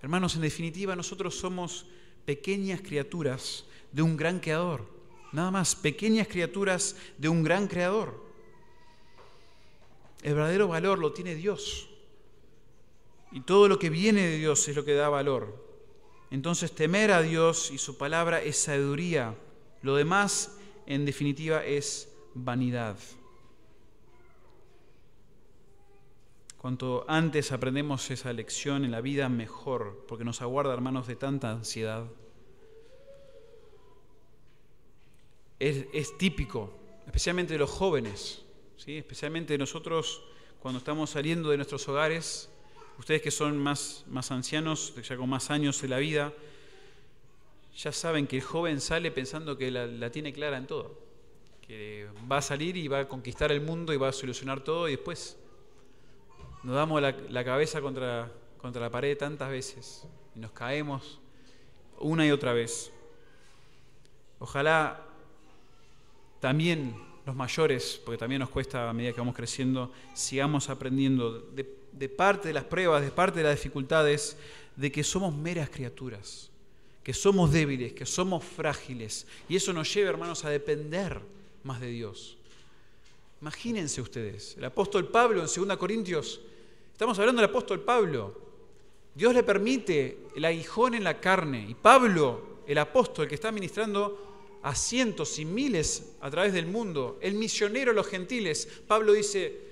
Hermanos, en definitiva, nosotros somos pequeñas criaturas de un gran Creador. Nada más, pequeñas criaturas de un gran Creador. El verdadero valor lo tiene Dios. Y todo lo que viene de Dios es lo que da valor. Entonces, temer a Dios y su palabra es sabiduría. Lo demás, en definitiva, es vanidad. Cuanto antes aprendemos esa lección en la vida, mejor, porque nos aguarda, hermanos, de tanta ansiedad. Es típico, especialmente de los jóvenes, ¿sí? Especialmente nosotros cuando estamos saliendo de nuestros hogares. Ustedes que son más ancianos, ya con más años de la vida, ya saben que el joven sale pensando que la tiene clara en todo, que va a salir y va a conquistar el mundo y va a solucionar todo, y después nos damos la cabeza contra la pared tantas veces y nos caemos una y otra vez. Ojalá también los mayores, porque también nos cuesta a medida que vamos creciendo, sigamos aprendiendo de parte de las pruebas, de parte de las dificultades, de que somos meras criaturas, que somos débiles, que somos frágiles. Y eso nos lleva, hermanos, a depender más de Dios. Imagínense ustedes, el apóstol Pablo en 2 Corintios, estamos hablando del apóstol Pablo. Dios le permite el aguijón en la carne. Y Pablo, el apóstol que está ministrando a cientos y miles a través del mundo, el misionero a los gentiles, Pablo dice: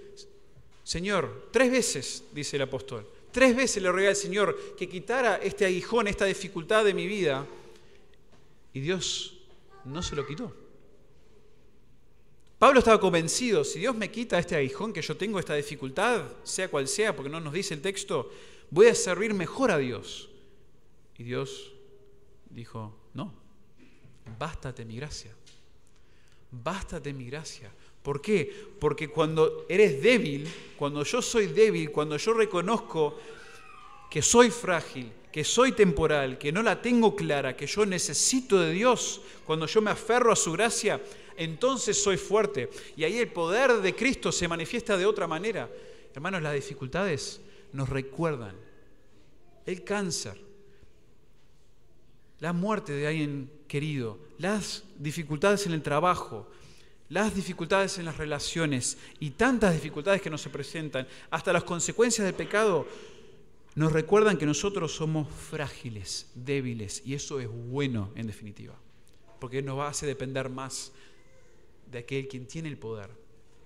Señor, 3 veces, dice el apóstol, 3 veces le rogué al Señor que quitara este aguijón, esta dificultad de mi vida, y Dios no se lo quitó. Pablo estaba convencido: si Dios me quita este aguijón que yo tengo, esta dificultad, sea cual sea, porque no nos dice el texto, voy a servir mejor a Dios. Y Dios dijo: no, bástate mi gracia. Bástate mi gracia. ¿Por qué? Porque cuando eres débil, cuando yo soy débil, cuando yo reconozco que soy frágil, que soy temporal, que no la tengo clara, que yo necesito de Dios, cuando yo me aferro a su gracia, entonces soy fuerte. Y ahí el poder de Cristo se manifiesta de otra manera. Hermanos, las dificultades nos recuerdan el cáncer, la muerte de alguien querido, las dificultades en el trabajo, las dificultades en las relaciones y tantas dificultades que nos se presentan, hasta las consecuencias del pecado, nos recuerdan que nosotros somos frágiles, débiles, y eso es bueno en definitiva, porque nos hace depender más de aquel quien tiene el poder,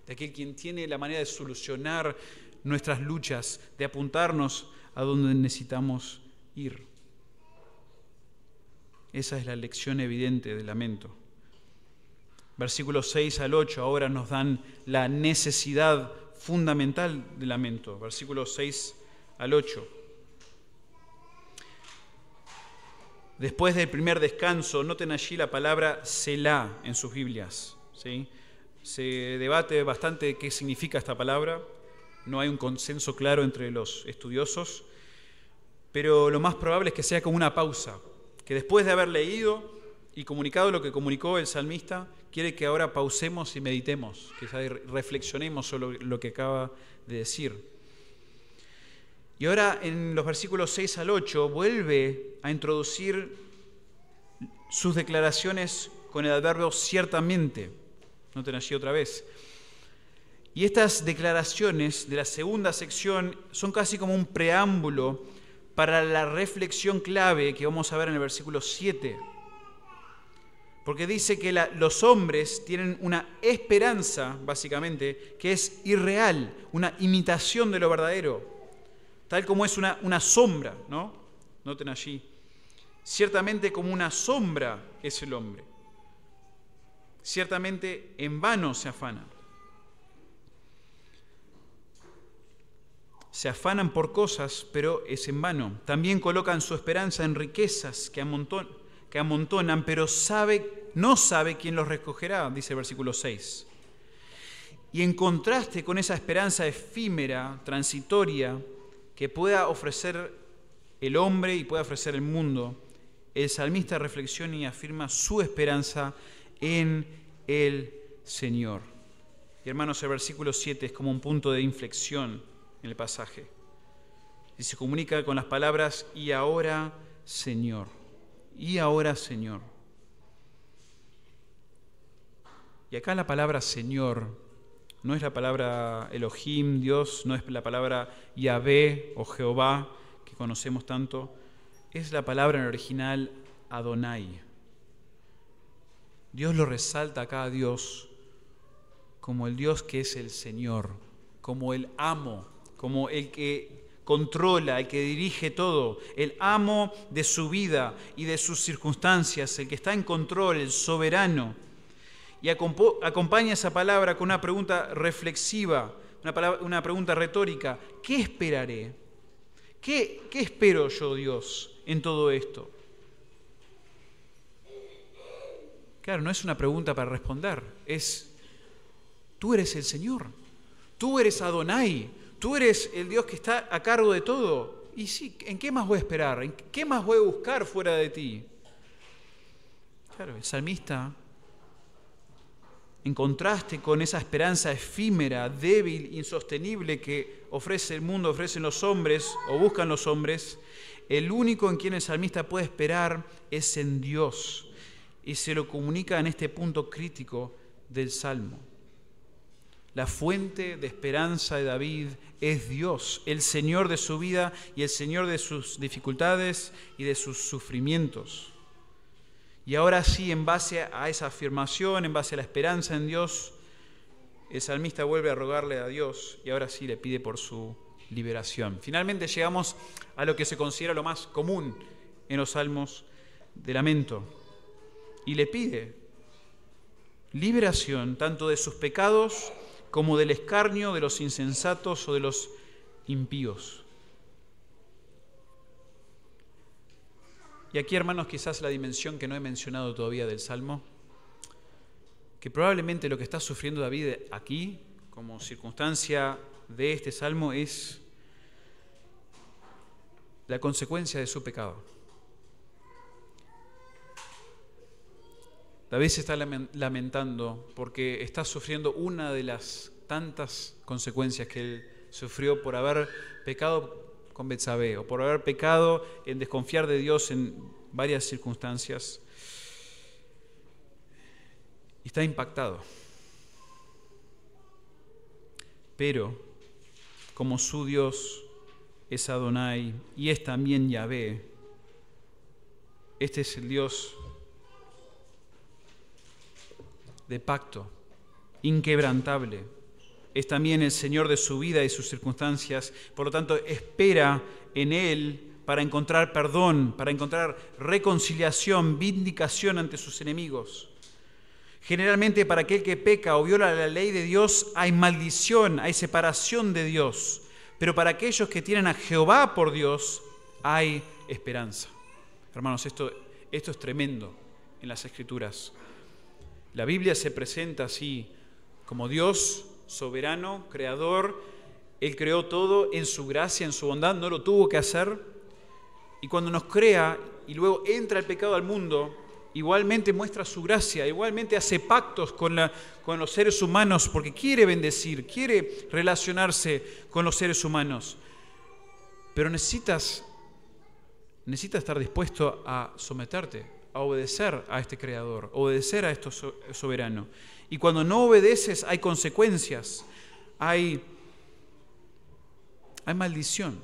de aquel quien tiene la manera de solucionar nuestras luchas, de apuntarnos a donde necesitamos ir. Esa es la lección evidente del lamento. Versículos 6 al 8 ahora nos dan la necesidad fundamental del lamento. Versículos 6 al 8. Después del primer descanso, noten allí la palabra Selah en sus Biblias, ¿sí? Se debate bastante qué significa esta palabra. No hay un consenso claro entre los estudiosos, pero lo más probable es que sea como una pausa, que después de haber leído y comunicado lo que comunicó el salmista, quiere que ahora pausemos y meditemos, que reflexionemos sobre lo que acaba de decir. Y ahora en los versículos 6 al 8 vuelve a introducir sus declaraciones con el adverbio ciertamente. Noten allí otra vez. Y estas declaraciones de la segunda sección son casi como un preámbulo para la reflexión clave que vamos a ver en el versículo 7. Porque dice que los hombres tienen una esperanza, básicamente, que es irreal, una imitación de lo verdadero. tal como es una sombra, ¿no? Noten allí. Ciertamente como una sombra es el hombre. Ciertamente en vano se afana. Se afanan por cosas, pero es en vano. También colocan su esperanza en riquezas que amontonan, pero no sabe quién los recogerá, dice el versículo 6. Y en contraste con esa esperanza efímera, transitoria, que pueda ofrecer el hombre y pueda ofrecer el mundo, el salmista reflexiona y afirma su esperanza en el Señor. Y hermanos, el versículo 7 es como un punto de inflexión en el pasaje. Y se comunica con las palabras, y ahora, Señor. Y ahora, Señor. Y acá la palabra Señor no es la palabra Elohim, Dios, no es la palabra Yahvé o Jehová, que conocemos tanto. Es la palabra en original Adonai. Dios lo resalta acá a Dios como el Dios que es el Señor, como el amo, como el que controla, el que dirige todo, el amo de su vida y de sus circunstancias, el que está en control, el soberano. Y acompaña esa palabra con una pregunta reflexiva, una pregunta retórica. ¿Qué esperaré? ¿Qué espero yo, Dios, en todo esto? Claro, no es una pregunta para responder, es, tú eres el Señor, tú eres Adonai, tú eres el Dios que está a cargo de todo. Y sí, ¿en qué más voy a esperar? ¿En qué más voy a buscar fuera de ti? Claro, el salmista, en contraste con esa esperanza efímera, débil, insostenible que ofrece el mundo, ofrecen los hombres o buscan los hombres, el único en quien el salmista puede esperar es en Dios. Y se lo comunica en este punto crítico del Salmo. La fuente de esperanza de David es Dios, el Señor de su vida y el Señor de sus dificultades y de sus sufrimientos. Y ahora sí, en base a esa afirmación, en base a la esperanza en Dios, el salmista vuelve a rogarle a Dios y ahora sí le pide por su liberación. Finalmente llegamos a lo que se considera lo más común en los salmos de lamento. Y le pide liberación tanto de sus pecados como del escarnio de los insensatos o de los impíos. Y aquí, hermanos, quizás la dimensión que no he mencionado todavía del Salmo, que probablemente lo que está sufriendo David aquí, como circunstancia de este Salmo, es la consecuencia de su pecado. David se está lamentando porque está sufriendo una de las tantas consecuencias que él sufrió por haber pecado con Betsabé o por haber pecado en desconfiar de Dios en varias circunstancias. Y está impactado. Pero, como su Dios es Adonai y es también Yahvé, este es el Dios de pacto, inquebrantable. Es también el Señor de su vida y sus circunstancias. Por lo tanto, espera en Él para encontrar perdón, para encontrar reconciliación, vindicación ante sus enemigos. Generalmente para aquel que peca o viola la ley de Dios hay maldición, hay separación de Dios. Pero para aquellos que tienen a Jehová por Dios hay esperanza. Hermanos, esto es tremendo en las Escrituras. La Biblia se presenta así, como Dios soberano, creador. Él creó todo en su gracia, en su bondad, no lo tuvo que hacer. Y cuando nos crea y luego entra el pecado al mundo, igualmente muestra su gracia, igualmente hace pactos con los seres humanos porque quiere bendecir, quiere relacionarse con los seres humanos. Pero necesitas estar dispuesto a someterte, a obedecer a este Creador, obedecer a este soberano. Y cuando no obedeces hay consecuencias, hay maldición.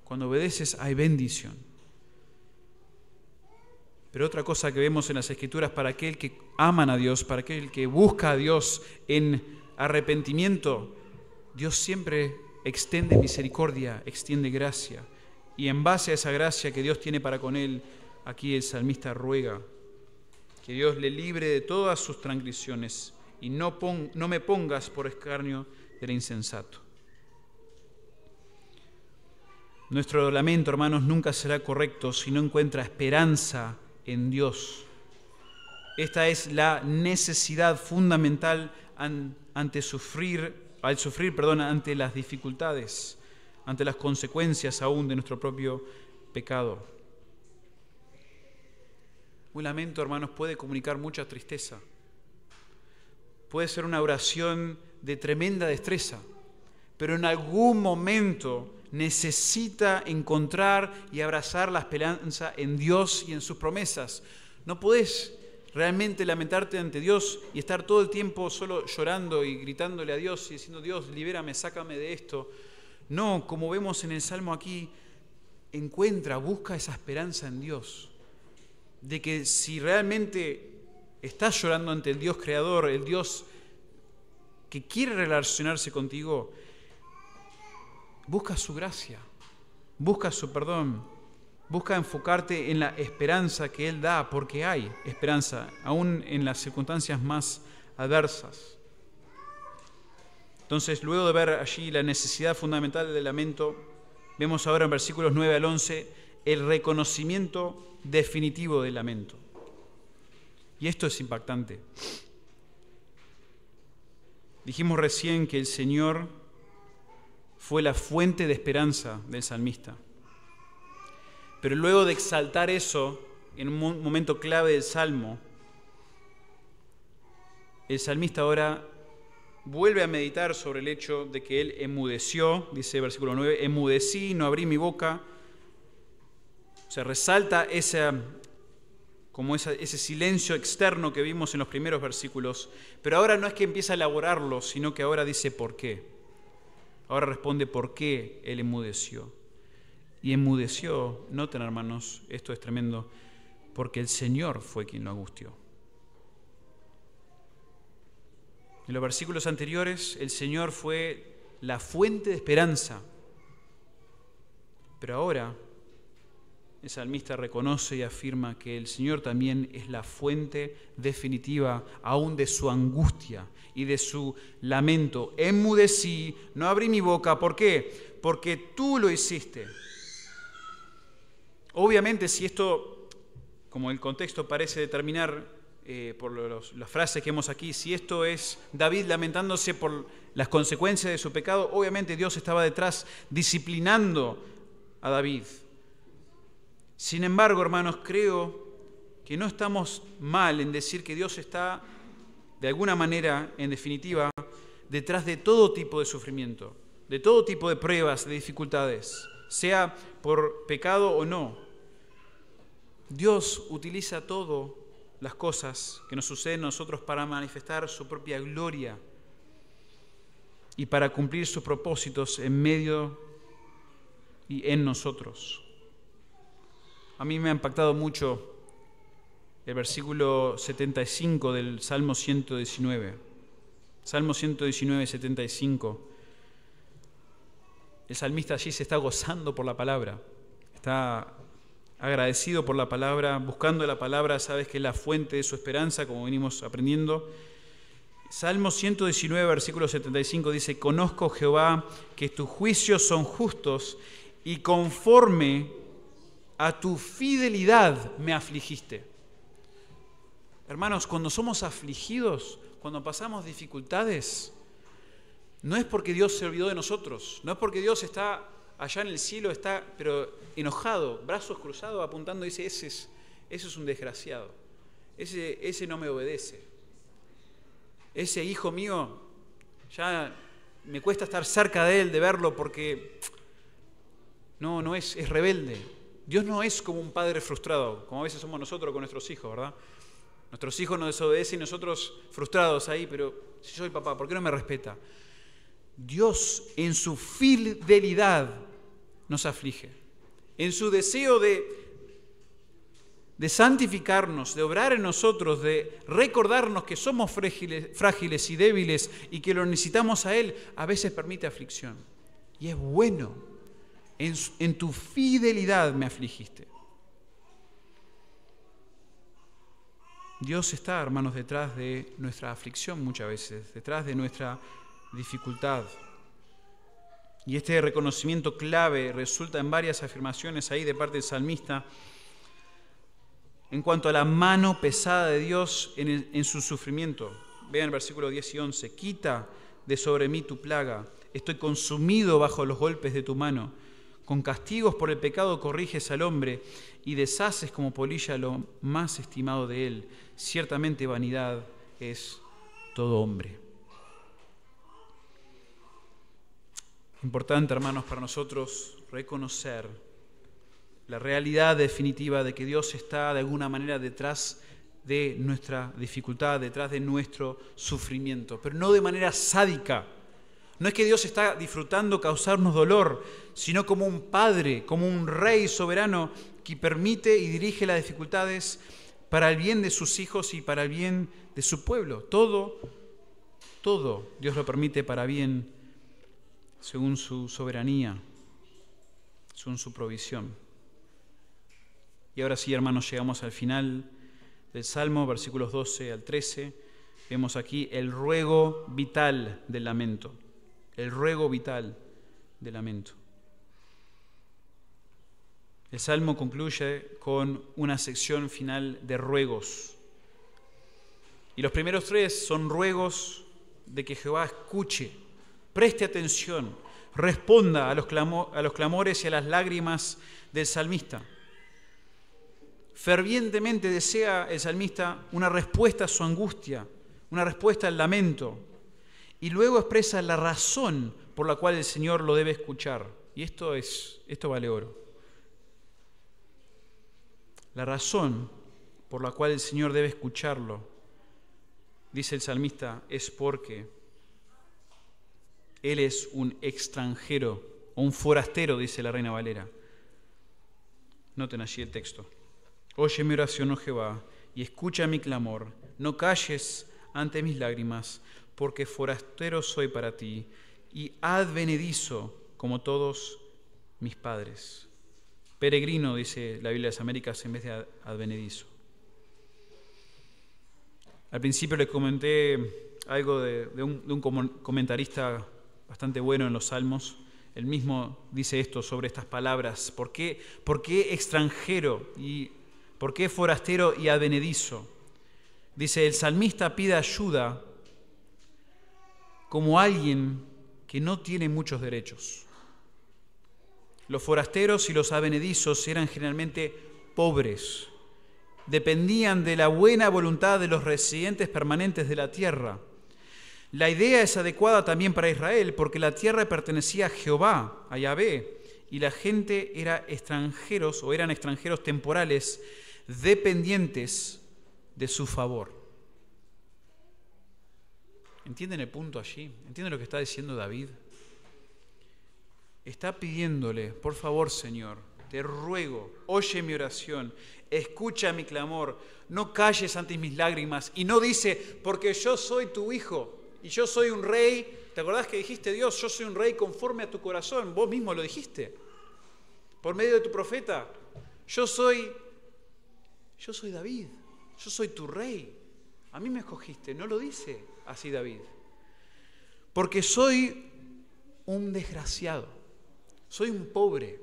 Cuando obedeces hay bendición. Pero otra cosa que vemos en las Escrituras, para aquel que aman a Dios, para aquel que busca a Dios en arrepentimiento, Dios siempre extiende misericordia, extiende gracia. Y en base a esa gracia que Dios tiene para con él, aquí el salmista ruega que Dios le libre de todas sus transgresiones y no me pongas por escarnio del insensato. Nuestro lamento, hermanos, nunca será correcto si no encuentra esperanza en Dios. Esta es la necesidad fundamental ante las dificultades, ante las consecuencias aún de nuestro propio pecado. Un lamento, hermanos, puede comunicar mucha tristeza. Puede ser una oración de tremenda destreza, pero en algún momento necesita encontrar y abrazar la esperanza en Dios y en sus promesas. No podés realmente lamentarte ante Dios y estar todo el tiempo solo llorando y gritándole a Dios y diciendo: Dios, libérame, sácame de esto. No, como vemos en el Salmo aquí, busca esa esperanza en Dios, de que si realmente estás llorando ante el Dios creador, el Dios que quiere relacionarse contigo, busca su gracia, busca su perdón, busca enfocarte en la esperanza que Él da, porque hay esperanza, aún en las circunstancias más adversas. Entonces, luego de ver allí la necesidad fundamental del lamento, vemos ahora en versículos 9 al 11 el reconocimiento definitivo del lamento. Y esto es impactante. Dijimos recién que el Señor fue la fuente de esperanza del salmista. Pero luego de exaltar eso, en un momento clave del Salmo, el salmista ahora vuelve a meditar sobre el hecho de que él enmudeció, dice el versículo 9, enmudecí, no abrí mi boca. O sea, resalta ese silencio externo que vimos en los primeros versículos, pero ahora no es que empieza a elaborarlo, sino que ahora dice por qué. Ahora responde por qué él enmudeció. Y enmudeció, noten hermanos, esto es tremendo, porque el Señor fue quien lo angustió. En los versículos anteriores, el Señor fue la fuente de esperanza, pero ahora el salmista reconoce y afirma que el Señor también es la fuente definitiva aún de su angustia y de su lamento. Enmudecí, no abrí mi boca. ¿Por qué? Porque tú lo hiciste. Obviamente, si esto, como el contexto parece determinar por las frases que vemos aquí, si esto es David lamentándose por las consecuencias de su pecado, obviamente Dios estaba detrás disciplinando a David. Sin embargo, hermanos, creo que no estamos mal en decir que Dios está, de alguna manera, en definitiva, detrás de todo tipo de sufrimiento, de todo tipo de pruebas, de dificultades, sea por pecado o no. Dios utiliza todas las cosas que nos suceden a nosotros para manifestar su propia gloria y para cumplir sus propósitos en medio y en nosotros. A mí me ha impactado mucho el versículo 75 del Salmo 119. Salmo 119, 75. El salmista allí se está gozando por la palabra. Está agradecido por la palabra, buscando la palabra, sabes que es la fuente de su esperanza, como venimos aprendiendo. Salmo 119, versículo 75 dice: Conozco, Jehová, que tus juicios son justos y conforme a tu fidelidad me afligiste. Hermanos, cuando somos afligidos, cuando pasamos dificultades, no es porque Dios se olvidó de nosotros, no es porque Dios está allá en el cielo, está pero enojado, brazos cruzados, apuntando y dice: ese es un desgraciado, ese no me obedece, ese hijo mío, ya me cuesta estar cerca de él, de verlo, porque no es rebelde. Dios no es como un padre frustrado, como a veces somos nosotros con nuestros hijos, ¿verdad? Nuestros hijos nos desobedecen y nosotros frustrados ahí, pero si soy papá, ¿por qué no me respeta? Dios en su fidelidad nos aflige, en su deseo de santificarnos, de obrar en nosotros, de recordarnos que somos frágiles y débiles y que lo necesitamos a Él, a veces permite aflicción. y es bueno. En tu fidelidad me afligiste. Dios está, hermanos, detrás de nuestra aflicción muchas veces, detrás de nuestra dificultad. Y este reconocimiento clave resulta en varias afirmaciones ahí de parte del salmista en cuanto a la mano pesada de Dios en su sufrimiento. Vean el versículo 10 y 11. Quita de sobre mí tu plaga, estoy consumido bajo los golpes de tu mano. Con castigos por el pecado corriges al hombre y deshaces como polilla lo más estimado de él. Ciertamente vanidad es todo hombre. Importante, hermanos, para nosotros reconocer la realidad definitiva de que Dios está de alguna manera detrás de nuestra dificultad, detrás de nuestro sufrimiento, pero no de manera sádica. No es que Dios está disfrutando causarnos dolor, sino como un padre, como un rey soberano que permite y dirige las dificultades para el bien de sus hijos y para el bien de su pueblo. Todo Dios lo permite para bien según su soberanía, según su provisión. Y ahora sí, hermanos, llegamos al final del Salmo, versículos 12 al 13. Vemos aquí el ruego vital del lamento. El ruego vital del lamento. El Salmo concluye con una sección final de ruegos. Y los primeros tres son ruegos de que Jehová escuche, preste atención, responda a los clamores y a las lágrimas del salmista. Fervientemente desea el salmista una respuesta a su angustia, una respuesta al lamento. Y luego expresa la razón por la cual el Señor lo debe escuchar. Y esto vale oro. La razón por la cual el Señor debe escucharlo, dice el salmista, es porque Él es un extranjero o un forastero, dice la Reina Valera. Noten allí el texto. Oye mi oración, oh Jehová, y escucha mi clamor. No calles ante mis lágrimas, porque forastero soy para ti, y advenedizo como todos mis padres. Peregrino, dice la Biblia de las Américas, en vez de advenedizo. Al principio les comenté algo de un comentarista bastante bueno en los Salmos. Él mismo dice esto sobre estas palabras. ¿Por qué extranjero y por qué forastero y advenedizo? Dice, el salmista pide ayuda como alguien que no tiene muchos derechos. Los forasteros y los advenedizos eran generalmente pobres, dependían de la buena voluntad de los residentes permanentes de la tierra. La idea es adecuada también para Israel, porque la tierra pertenecía a Jehová, a Yahvé, y la gente eran extranjeros temporales, dependientes de su favor. ¿Entienden el punto allí? ¿Entienden lo que está diciendo David? Está pidiéndole, por favor, Señor, te ruego, oye mi oración, escucha mi clamor, no calles ante mis lágrimas. Y no dice, porque yo soy tu hijo y yo soy un rey. ¿Te acordás que dijiste, Dios, yo soy un rey conforme a tu corazón? Vos mismo lo dijiste, por medio de tu profeta. Yo soy David, yo soy tu rey. A mí me escogiste, no lo dice así David. Porque soy un desgraciado, soy un pobre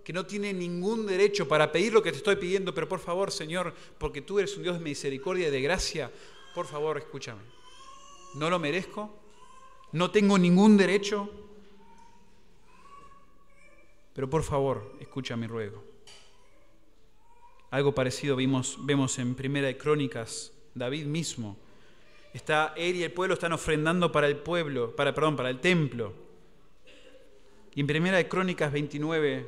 que no tiene ningún derecho para pedir lo que te estoy pidiendo, pero por favor, Señor, porque tú eres un Dios de misericordia y de gracia, por favor, escúchame. No lo merezco, no tengo ningún derecho, pero por favor, escucha mi ruego. Algo parecido vemos en Primera de Crónicas, David mismo. Él y el pueblo están ofrendando para el templo. Y en Primera de Crónicas 29,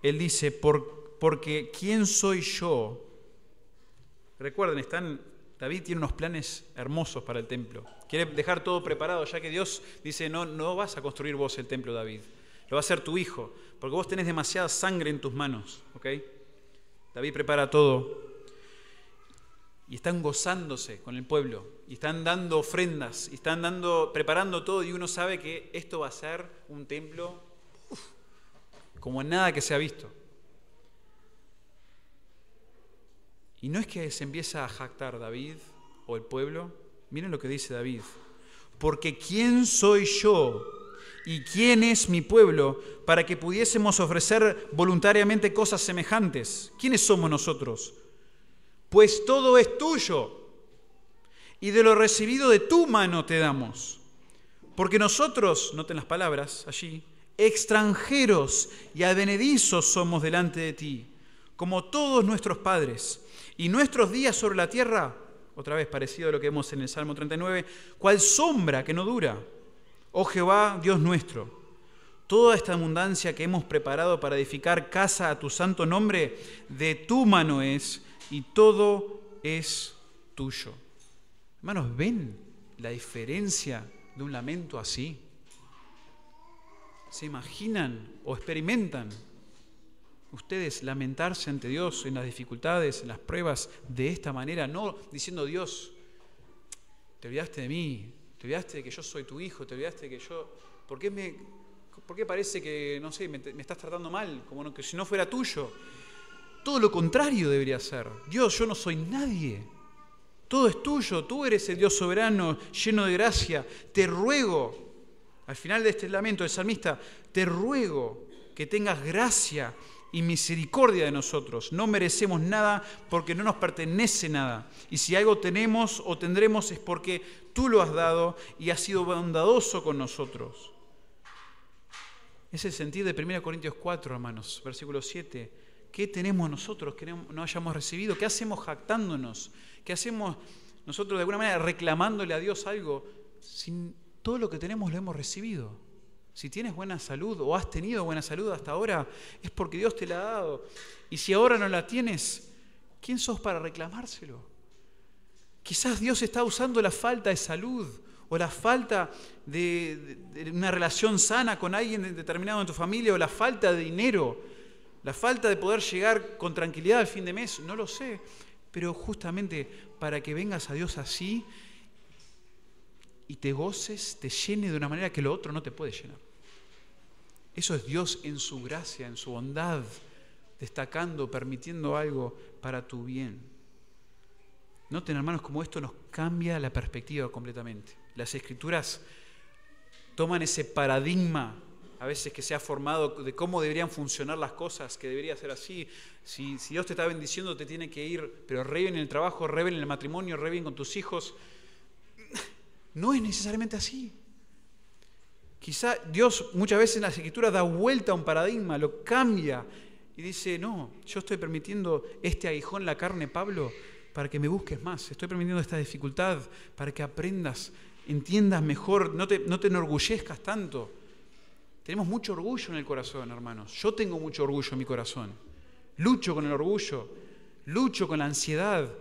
él dice, porque ¿quién soy yo? Recuerden, David tiene unos planes hermosos para el templo. Quiere dejar todo preparado, ya que Dios dice, no vas a construir vos el templo, David. Lo va a hacer tu hijo, porque vos tenés demasiada sangre en tus manos. ¿Ok? David prepara todo. Y están gozándose con el pueblo. Y están dando ofrendas. Y están preparando todo. Y uno sabe que esto va a ser un templo como nada que se ha visto. Y no es que se empieza a jactar David o el pueblo. Miren lo que dice David. Porque ¿quién soy yo y quién es mi pueblo para que pudiésemos ofrecer voluntariamente cosas semejantes? ¿Quiénes somos nosotros? Pues todo es tuyo y de lo recibido de tu mano te damos. Porque nosotros, noten las palabras allí, extranjeros y advenedizos somos delante de ti, como todos nuestros padres. Y nuestros días sobre la tierra, otra vez parecido a lo que vemos en el Salmo 39, cual sombra que no dura. Oh Jehová, Dios nuestro, toda esta abundancia que hemos preparado para edificar casa a tu santo nombre, de tu mano es, y todo es tuyo. Hermanos, ¿ven la diferencia de un lamento así? ¿Se imaginan o experimentan ustedes lamentarse ante Dios en las dificultades, en las pruebas, de esta manera? No diciendo: Dios, te olvidaste de mí, te olvidaste de que yo soy tu hijo, te olvidaste de que yo... ¿Por qué parece que, no sé, me estás tratando mal, como que si no fuera tuyo? Todo lo contrario debería ser. Dios, yo no soy nadie. Todo es tuyo, tú eres el Dios soberano, lleno de gracia. Te ruego, al final de este lamento del salmista, te ruego que tengas gracia y misericordia de nosotros. No merecemos nada porque no nos pertenece nada. Y si algo tenemos o tendremos es porque tú lo has dado y has sido bondadoso con nosotros. Es el sentir de 1 Corintios 4, hermanos, versículo 7. ¿Qué tenemos nosotros que no hayamos recibido? ¿Qué hacemos jactándonos? ¿Qué hacemos nosotros de alguna manera reclamándole a Dios algo? Si todo lo que tenemos lo hemos recibido. Si tienes buena salud o has tenido buena salud hasta ahora, es porque Dios te la ha dado. Y si ahora no la tienes, ¿quién sos para reclamárselo? Quizás Dios está usando la falta de salud o la falta de una relación sana con alguien determinado en tu familia, o la falta de dinero, la falta de poder llegar con tranquilidad al fin de mes, no lo sé, pero justamente para que vengas a Dios así y te goces, te llene de una manera que lo otro no te puede llenar. Eso es Dios en su gracia, en su bondad, destacando, permitiendo algo para tu bien. Noten, hermanos, cómo esto nos cambia la perspectiva completamente. Las Escrituras toman ese paradigma, a veces que se ha formado, de cómo deberían funcionar las cosas, que debería ser así. Si Dios te está bendiciendo, te tiene que ir, pero re bien en el trabajo, re bien en el matrimonio, re bien con tus hijos. No es necesariamente así. Quizá Dios muchas veces en las Escrituras da vuelta a un paradigma, lo cambia y dice: no, yo estoy permitiendo este aguijón en la carne, Pablo, para que me busques más. Estoy permitiendo esta dificultad para que aprendas, entiendas mejor, no te enorgullezcas tanto. Tenemos mucho orgullo en el corazón, hermanos. Yo tengo mucho orgullo en mi corazón. Lucho con el orgullo, lucho con la ansiedad.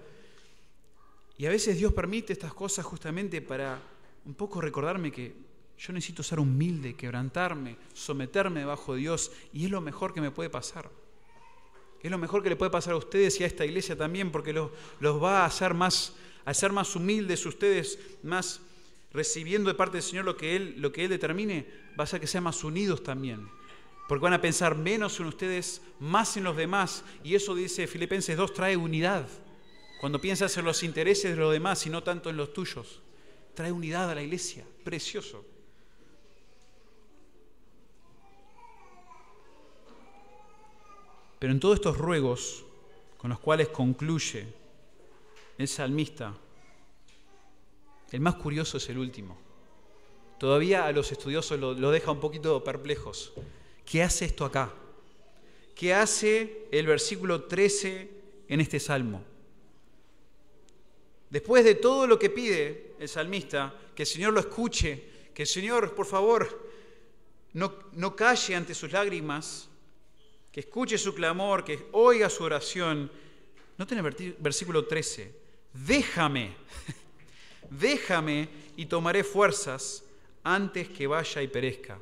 Y a veces Dios permite estas cosas justamente para un poco recordarme que yo necesito ser humilde, quebrantarme, someterme debajo de Dios, y es lo mejor que me puede pasar. Es lo mejor que le puede pasar a ustedes y a esta iglesia también, porque los va a ser más humildes ustedes, más recibiendo de parte del Señor lo que Él determine, va a hacer que sean más unidos también. Porque van a pensar menos en ustedes, más en los demás, y eso, dice Filipenses 2, trae unidad. Cuando piensas en los intereses de los demás y no tanto en los tuyos, trae unidad a la iglesia. Precioso. Pero en todos estos ruegos con los cuales concluye el salmista, el más curioso es el último. Todavía a los estudiosos lo deja un poquito perplejos. ¿Qué hace esto acá? ¿Qué hace el versículo 13 en este salmo? Después de todo lo que pide el salmista, que el Señor lo escuche, que el Señor, por favor, no calle ante sus lágrimas, que escuche su clamor, que oiga su oración. Noten el versículo 13. Déjame y tomaré fuerzas antes que vaya y perezca.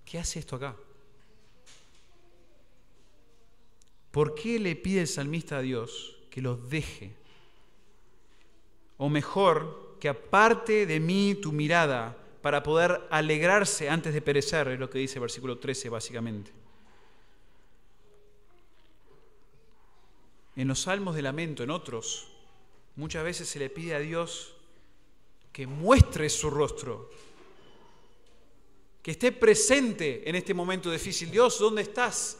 ¿Qué hace esto acá? ¿Por qué le pide el salmista a Dios que los deje? O mejor, que aparte de mí tu mirada para poder alegrarse antes de perecer, es lo que dice el versículo 13 básicamente. En los salmos de lamento, en otros, muchas veces se le pide a Dios que muestre su rostro, que esté presente en este momento difícil. Dios, ¿dónde estás?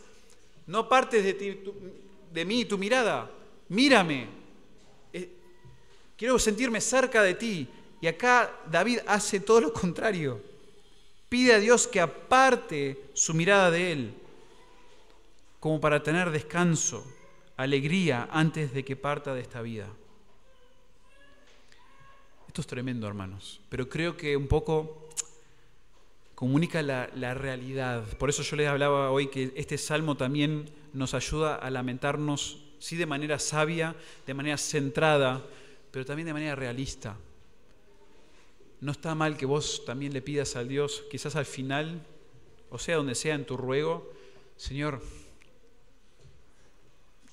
No apartes de mí tu mirada, mírame. Quiero sentirme cerca de ti. Y acá David hace todo lo contrario. Pide a Dios que aparte su mirada de él, como para tener descanso, alegría antes de que parta de esta vida. Esto es tremendo, hermanos, pero creo que un poco comunica la realidad. Por eso yo les hablaba hoy que este salmo también nos ayuda a lamentarnos, sí, de manera sabia, de manera centrada, pero también de manera realista. No está mal que vos también le pidas a Dios, quizás al final, o sea, donde sea en tu ruego, Señor,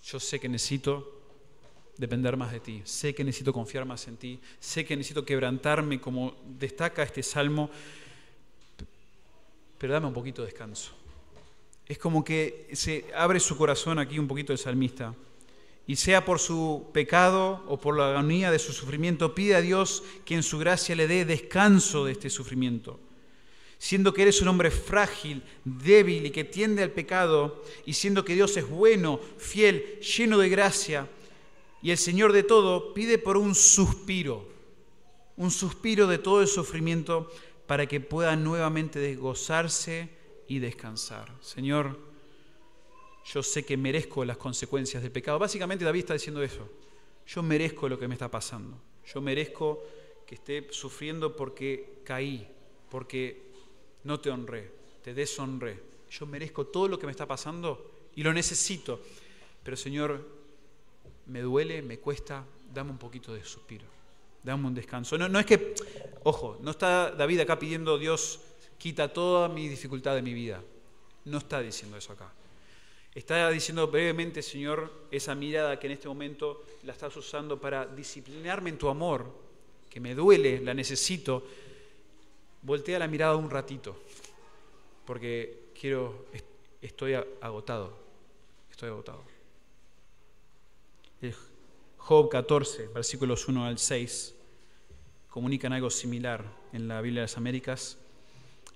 yo sé que necesito depender más de ti, sé que necesito confiar más en ti, sé que necesito quebrantarme como destaca este salmo, pero dame un poquito de descanso. Es como que se abre su corazón aquí un poquito el salmista, y sea por su pecado o por la agonía de su sufrimiento, pide a Dios que en su gracia le dé descanso de este sufrimiento. Siendo que eres un hombre frágil, débil y que tiende al pecado, y siendo que Dios es bueno, fiel, lleno de gracia, y el Señor de todo, pide por un suspiro de todo el sufrimiento para que pueda nuevamente gozarse y descansar. Señor, yo sé que merezco las consecuencias del pecado. Básicamente David está diciendo eso. Yo merezco lo que me está pasando. Yo merezco que esté sufriendo porque caí, porque no te honré, te deshonré. Yo merezco todo lo que me está pasando y lo necesito. Pero Señor, me duele, me cuesta, dame un poquito de suspiro, dame un descanso. No es que, ojo, no está David acá pidiendo Dios, quita toda mi dificultad de mi vida. No está diciendo eso acá. Está diciendo brevemente, Señor, esa mirada que en este momento la estás usando para disciplinarme en tu amor, que me duele, la necesito. Voltea la mirada un ratito, porque estoy agotado. Job 14, versículos 1 al 6, comunican algo similar en la Biblia de las Américas.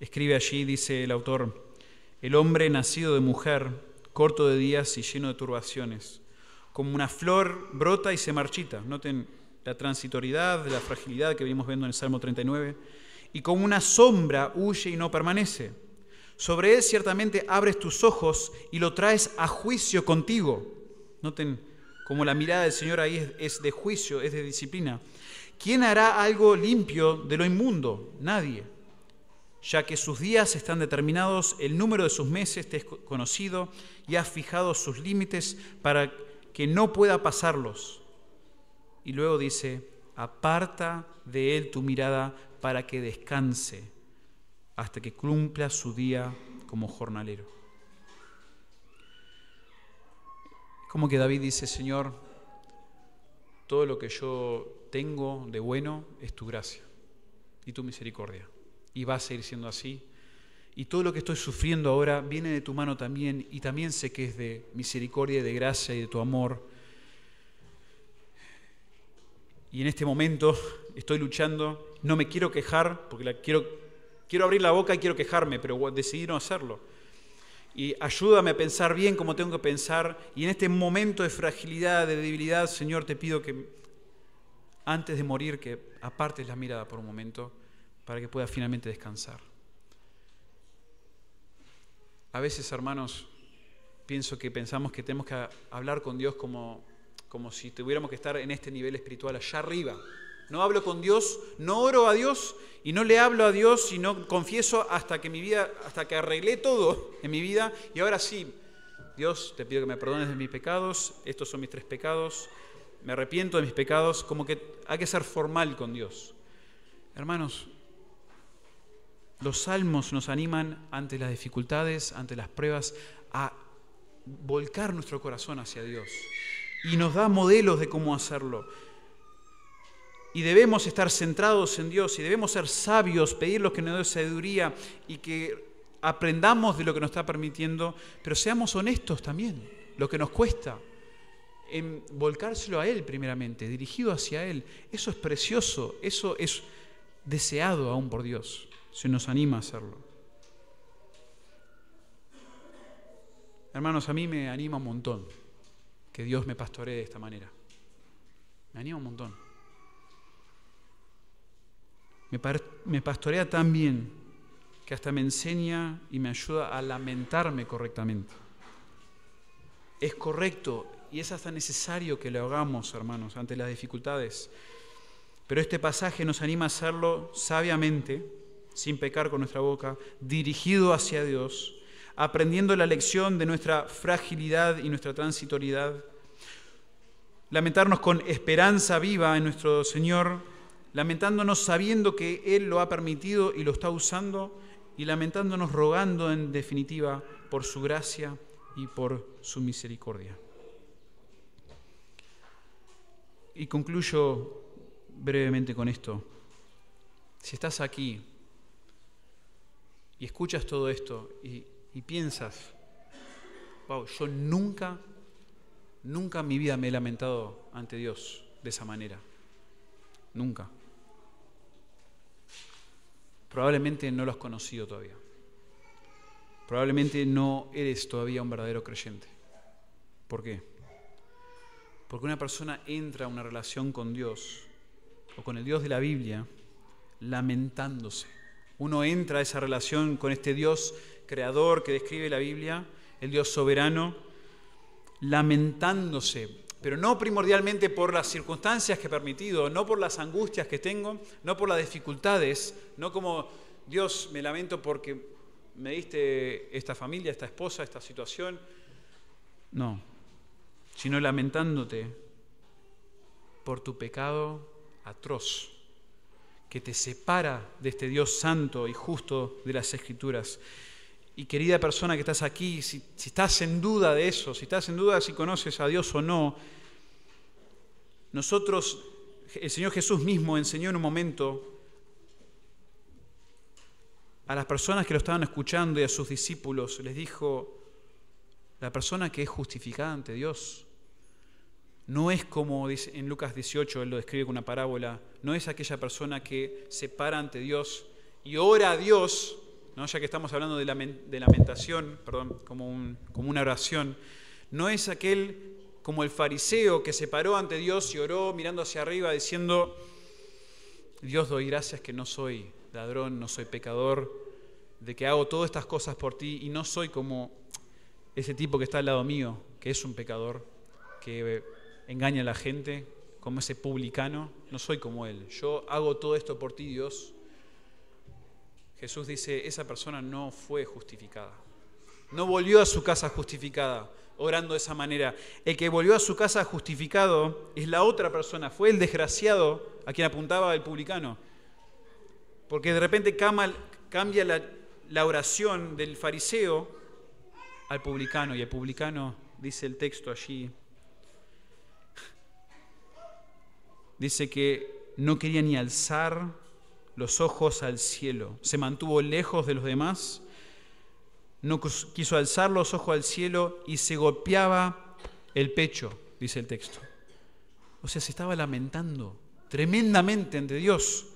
Escribe allí, dice el autor, el hombre nacido de mujer, corto de días y lleno de turbaciones, como una flor brota y se marchita. Noten la transitoriedad, la fragilidad que venimos viendo en el Salmo 39. Y como una sombra huye y no permanece. Sobre él ciertamente abres tus ojos y lo traes a juicio contigo. Noten como la mirada del Señor ahí es de juicio, es de disciplina. ¿Quién hará algo limpio de lo inmundo? Nadie. Ya que sus días están determinados, el número de sus meses te es conocido y has fijado sus límites para que no pueda pasarlos. Y luego dice, aparta de él tu mirada para que descanse hasta que cumpla su día como jornalero. Como que David dice, Señor, todo lo que yo tengo de bueno es tu gracia y tu misericordia. Y va a seguir siendo así. Y todo lo que estoy sufriendo ahora viene de tu mano también, y también sé que es de misericordia y de gracia y de tu amor. Y en este momento estoy luchando, no me quiero quejar, porque quiero abrir la boca y quiero quejarme, pero decidí no hacerlo. Y ayúdame a pensar bien como tengo que pensar, y en este momento de fragilidad, de debilidad, Señor, te pido que antes de morir, que apartes la mirada por un momento, para que pueda finalmente descansar. A veces, hermanos, pensamos que tenemos que hablar con Dios como si tuviéramos que estar en este nivel espiritual allá arriba. No hablo con Dios, no oro a Dios y no le hablo a Dios y no confieso hasta que arreglé todo en mi vida. Y ahora sí, Dios, te pido que me perdones de mis pecados, estos son mis 3 pecados, me arrepiento de mis pecados, como que hay que ser formal con Dios. Hermanos, los salmos nos animan ante las dificultades, ante las pruebas, a volcar nuestro corazón hacia Dios. Y nos da modelos de cómo hacerlo. Y debemos estar centrados en Dios y debemos ser sabios, pedir lo que nos dé sabiduría y que aprendamos de lo que nos está permitiendo, pero seamos honestos también, lo que nos cuesta, en volcárselo a Él primeramente, dirigido hacia Él. Eso es precioso, eso es deseado aún por Dios, se nos anima a hacerlo. Hermanos, a mí me anima un montón que Dios me pastoree de esta manera. Me anima un montón. Me pastorea tan bien que hasta me enseña y me ayuda a lamentarme correctamente. Es correcto y es hasta necesario que lo hagamos, hermanos, ante las dificultades. Pero este pasaje nos anima a hacerlo sabiamente, sin pecar con nuestra boca, dirigido hacia Dios, aprendiendo la lección de nuestra fragilidad y nuestra transitoriedad, lamentarnos con esperanza viva en nuestro Señor, lamentándonos sabiendo que Él lo ha permitido y lo está usando, y lamentándonos rogando en definitiva por su gracia y por su misericordia. Y concluyo brevemente con esto. Si estás aquí y escuchas todo esto y piensas, wow, yo nunca en mi vida me he lamentado ante Dios de esa manera. Nunca. Probablemente no lo has conocido todavía. Probablemente no eres todavía un verdadero creyente. ¿Por qué? Porque una persona entra a una relación con Dios o con el Dios de la Biblia lamentándose. Uno entra a esa relación con este Dios creador que describe la Biblia, el Dios soberano, lamentándose, pero no primordialmente por las circunstancias que he permitido, no por las angustias que tengo, no por las dificultades, no como Dios me lamento porque me diste esta familia, esta esposa, esta situación, no, sino lamentándote por tu pecado atroz que te separa de este Dios santo y justo de las Escrituras. Y querida persona que estás aquí, si estás en duda de eso, si estás en duda si conoces a Dios o no, nosotros, el Señor Jesús mismo enseñó en un momento a las personas que lo estaban escuchando y a sus discípulos, les dijo, la persona que es justificada ante Dios no es como dice en Lucas 18, él lo describe con una parábola, no es aquella persona que se para ante Dios y ora a Dios, ¿no? Ya que estamos hablando de lamentación, como una oración, no es aquel como el fariseo que se paró ante Dios y oró mirando hacia arriba diciendo, Dios, doy gracias que no soy ladrón, no soy pecador, de que hago todas estas cosas por ti y no soy como ese tipo que está al lado mío, que es un pecador, que engaña a la gente, como ese publicano, no soy como él, yo hago todo esto por ti, Dios. Jesús dice, esa persona no fue justificada, no volvió a su casa justificada, orando de esa manera. El que volvió a su casa justificado es la otra persona, fue el desgraciado a quien apuntaba el publicano, porque de repente cambia la oración del fariseo al publicano, y el publicano, dice el texto allí, dice que no quería ni alzar los ojos al cielo, se mantuvo lejos de los demás, no quiso alzar los ojos al cielo y se golpeaba el pecho, dice el texto. O sea, se estaba lamentando tremendamente ante Dios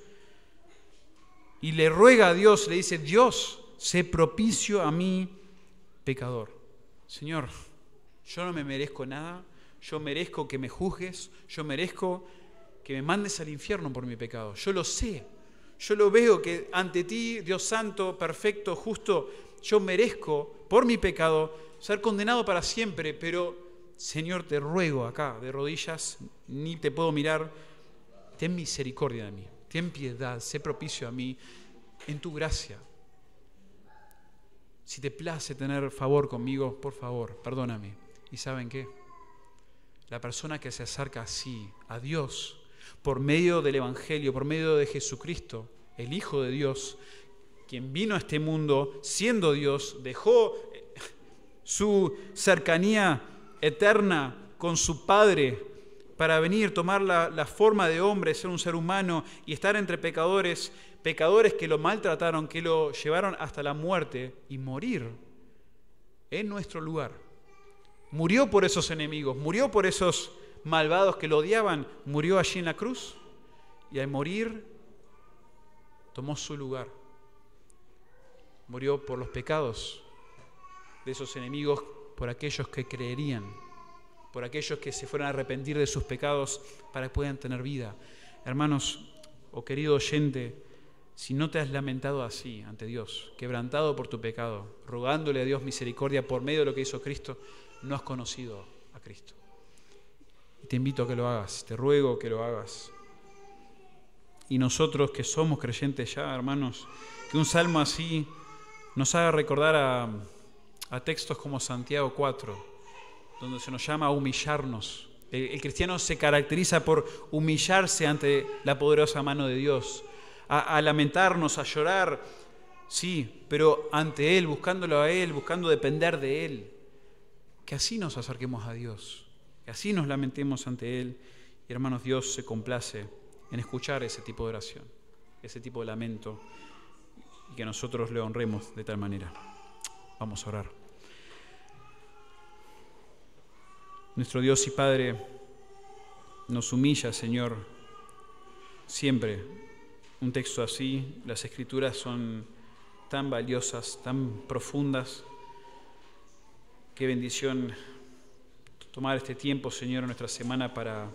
y le ruega a Dios, le dice, Dios, sé propicio a mí, pecador. Señor, yo no me merezco nada, yo merezco que me juzgues, yo merezco que me mandes al infierno por mi pecado. Yo lo sé, yo lo veo que ante ti, Dios santo, perfecto, justo, yo merezco por mi pecado ser condenado para siempre, pero Señor, te ruego acá de rodillas, ni te puedo mirar, ten misericordia de mí, ten piedad, sé propicio a mí en tu gracia. Si te place tener favor conmigo, por favor, perdóname. ¿Y saben qué? La persona que se acerca así a Dios por medio del Evangelio, por medio de Jesucristo, el Hijo de Dios, quien vino a este mundo siendo Dios, dejó su cercanía eterna con su Padre para venir, tomar la forma de hombre, ser un ser humano y estar entre pecadores, pecadores que lo maltrataron, que lo llevaron hasta la muerte y morir en nuestro lugar. Murió por esos enemigos, murió por esos malvados que lo odiaban, murió allí en la cruz y al morir tomó su lugar. Murió por los pecados de esos enemigos, por aquellos que creerían, por aquellos que se fueran a arrepentir de sus pecados para que puedan tener vida. Hermanos, querido oyente, si no te has lamentado así ante Dios, quebrantado por tu pecado, rogándole a Dios misericordia por medio de lo que hizo Cristo, no has conocido a Cristo. Y te invito a que lo hagas, te ruego que lo hagas. Y nosotros que somos creyentes ya, hermanos, que un salmo así nos haga recordar a textos como Santiago 4, donde se nos llama a humillarnos. El cristiano se caracteriza por humillarse ante la poderosa mano de Dios, a lamentarnos, a llorar, sí, pero ante Él, buscándolo a Él, buscando depender de Él. Que así nos acerquemos a Dios, que así nos lamentemos ante Él. Y hermanos, Dios se complace en escuchar ese tipo de oración, ese tipo de lamento, y que nosotros le honremos de tal manera. Vamos a orar. Nuestro Dios y Padre nos humilla, Señor, siempre. Un texto así, las Escrituras son tan valiosas, tan profundas. Qué bendición tomar este tiempo, Señor, en nuestra semana para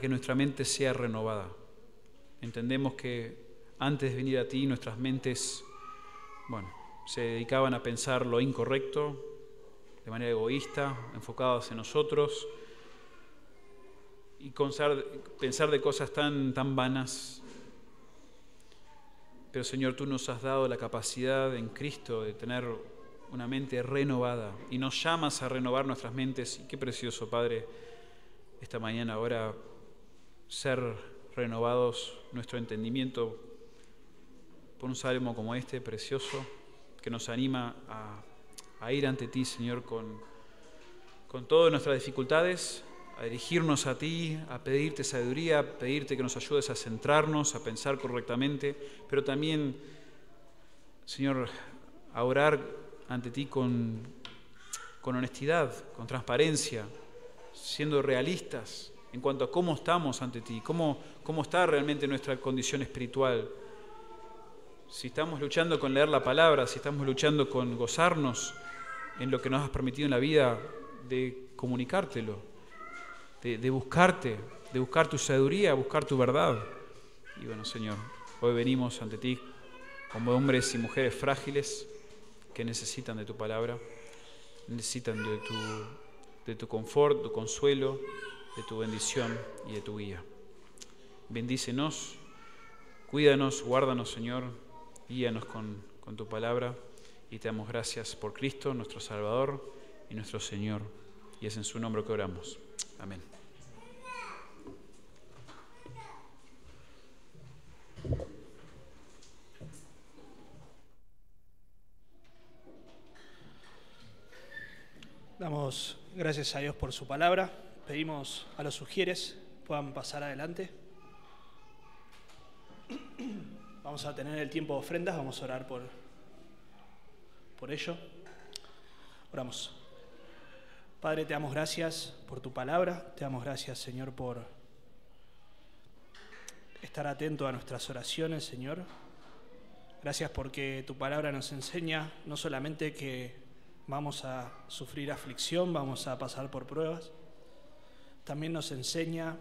que nuestra mente sea renovada. Entendemos que antes de venir a ti, nuestras mentes, se dedicaban a pensar lo incorrecto, de manera egoísta, enfocadas en nosotros, y pensar de cosas tan vanas. Pero, Señor, tú nos has dado la capacidad en Cristo de tener una mente renovada, y nos llamas a renovar nuestras mentes. Y qué precioso, Padre, esta mañana ahora ser renovados nuestro entendimiento por un salmo como este, precioso, que nos anima a ir ante ti, Señor, con todas nuestras dificultades, a dirigirnos a ti, a pedirte sabiduría, a pedirte que nos ayudes a centrarnos, a pensar correctamente, pero también, Señor, a orar ante ti con honestidad, con transparencia, siendo realistas en cuanto a cómo estamos ante ti, cómo está realmente nuestra condición espiritual. Si estamos luchando con leer la palabra, si estamos luchando con gozarnos en lo que nos has permitido en la vida, de comunicártelo, de buscarte, de buscar tu sabiduría, buscar tu verdad. Y bueno, Señor, hoy venimos ante ti como hombres y mujeres frágiles que necesitan de tu palabra, necesitan de tu confort, tu consuelo, de tu bendición y de tu guía. Bendícenos, cuídanos, guárdanos, Señor, guíanos con tu palabra, y te damos gracias por Cristo, nuestro Salvador y nuestro Señor, y es en su nombre que oramos. Amén. Damos gracias a Dios por su palabra. Pedimos a los sugieres puedan pasar adelante. Vamos a tener el tiempo de ofrendas, vamos a orar por ello. Oramos. Padre, te damos gracias por tu palabra, te damos gracias, Señor, por estar atento a nuestras oraciones, Señor. Gracias porque tu palabra nos enseña no solamente que vamos a sufrir aflicción, vamos a pasar por pruebas, también nos enseña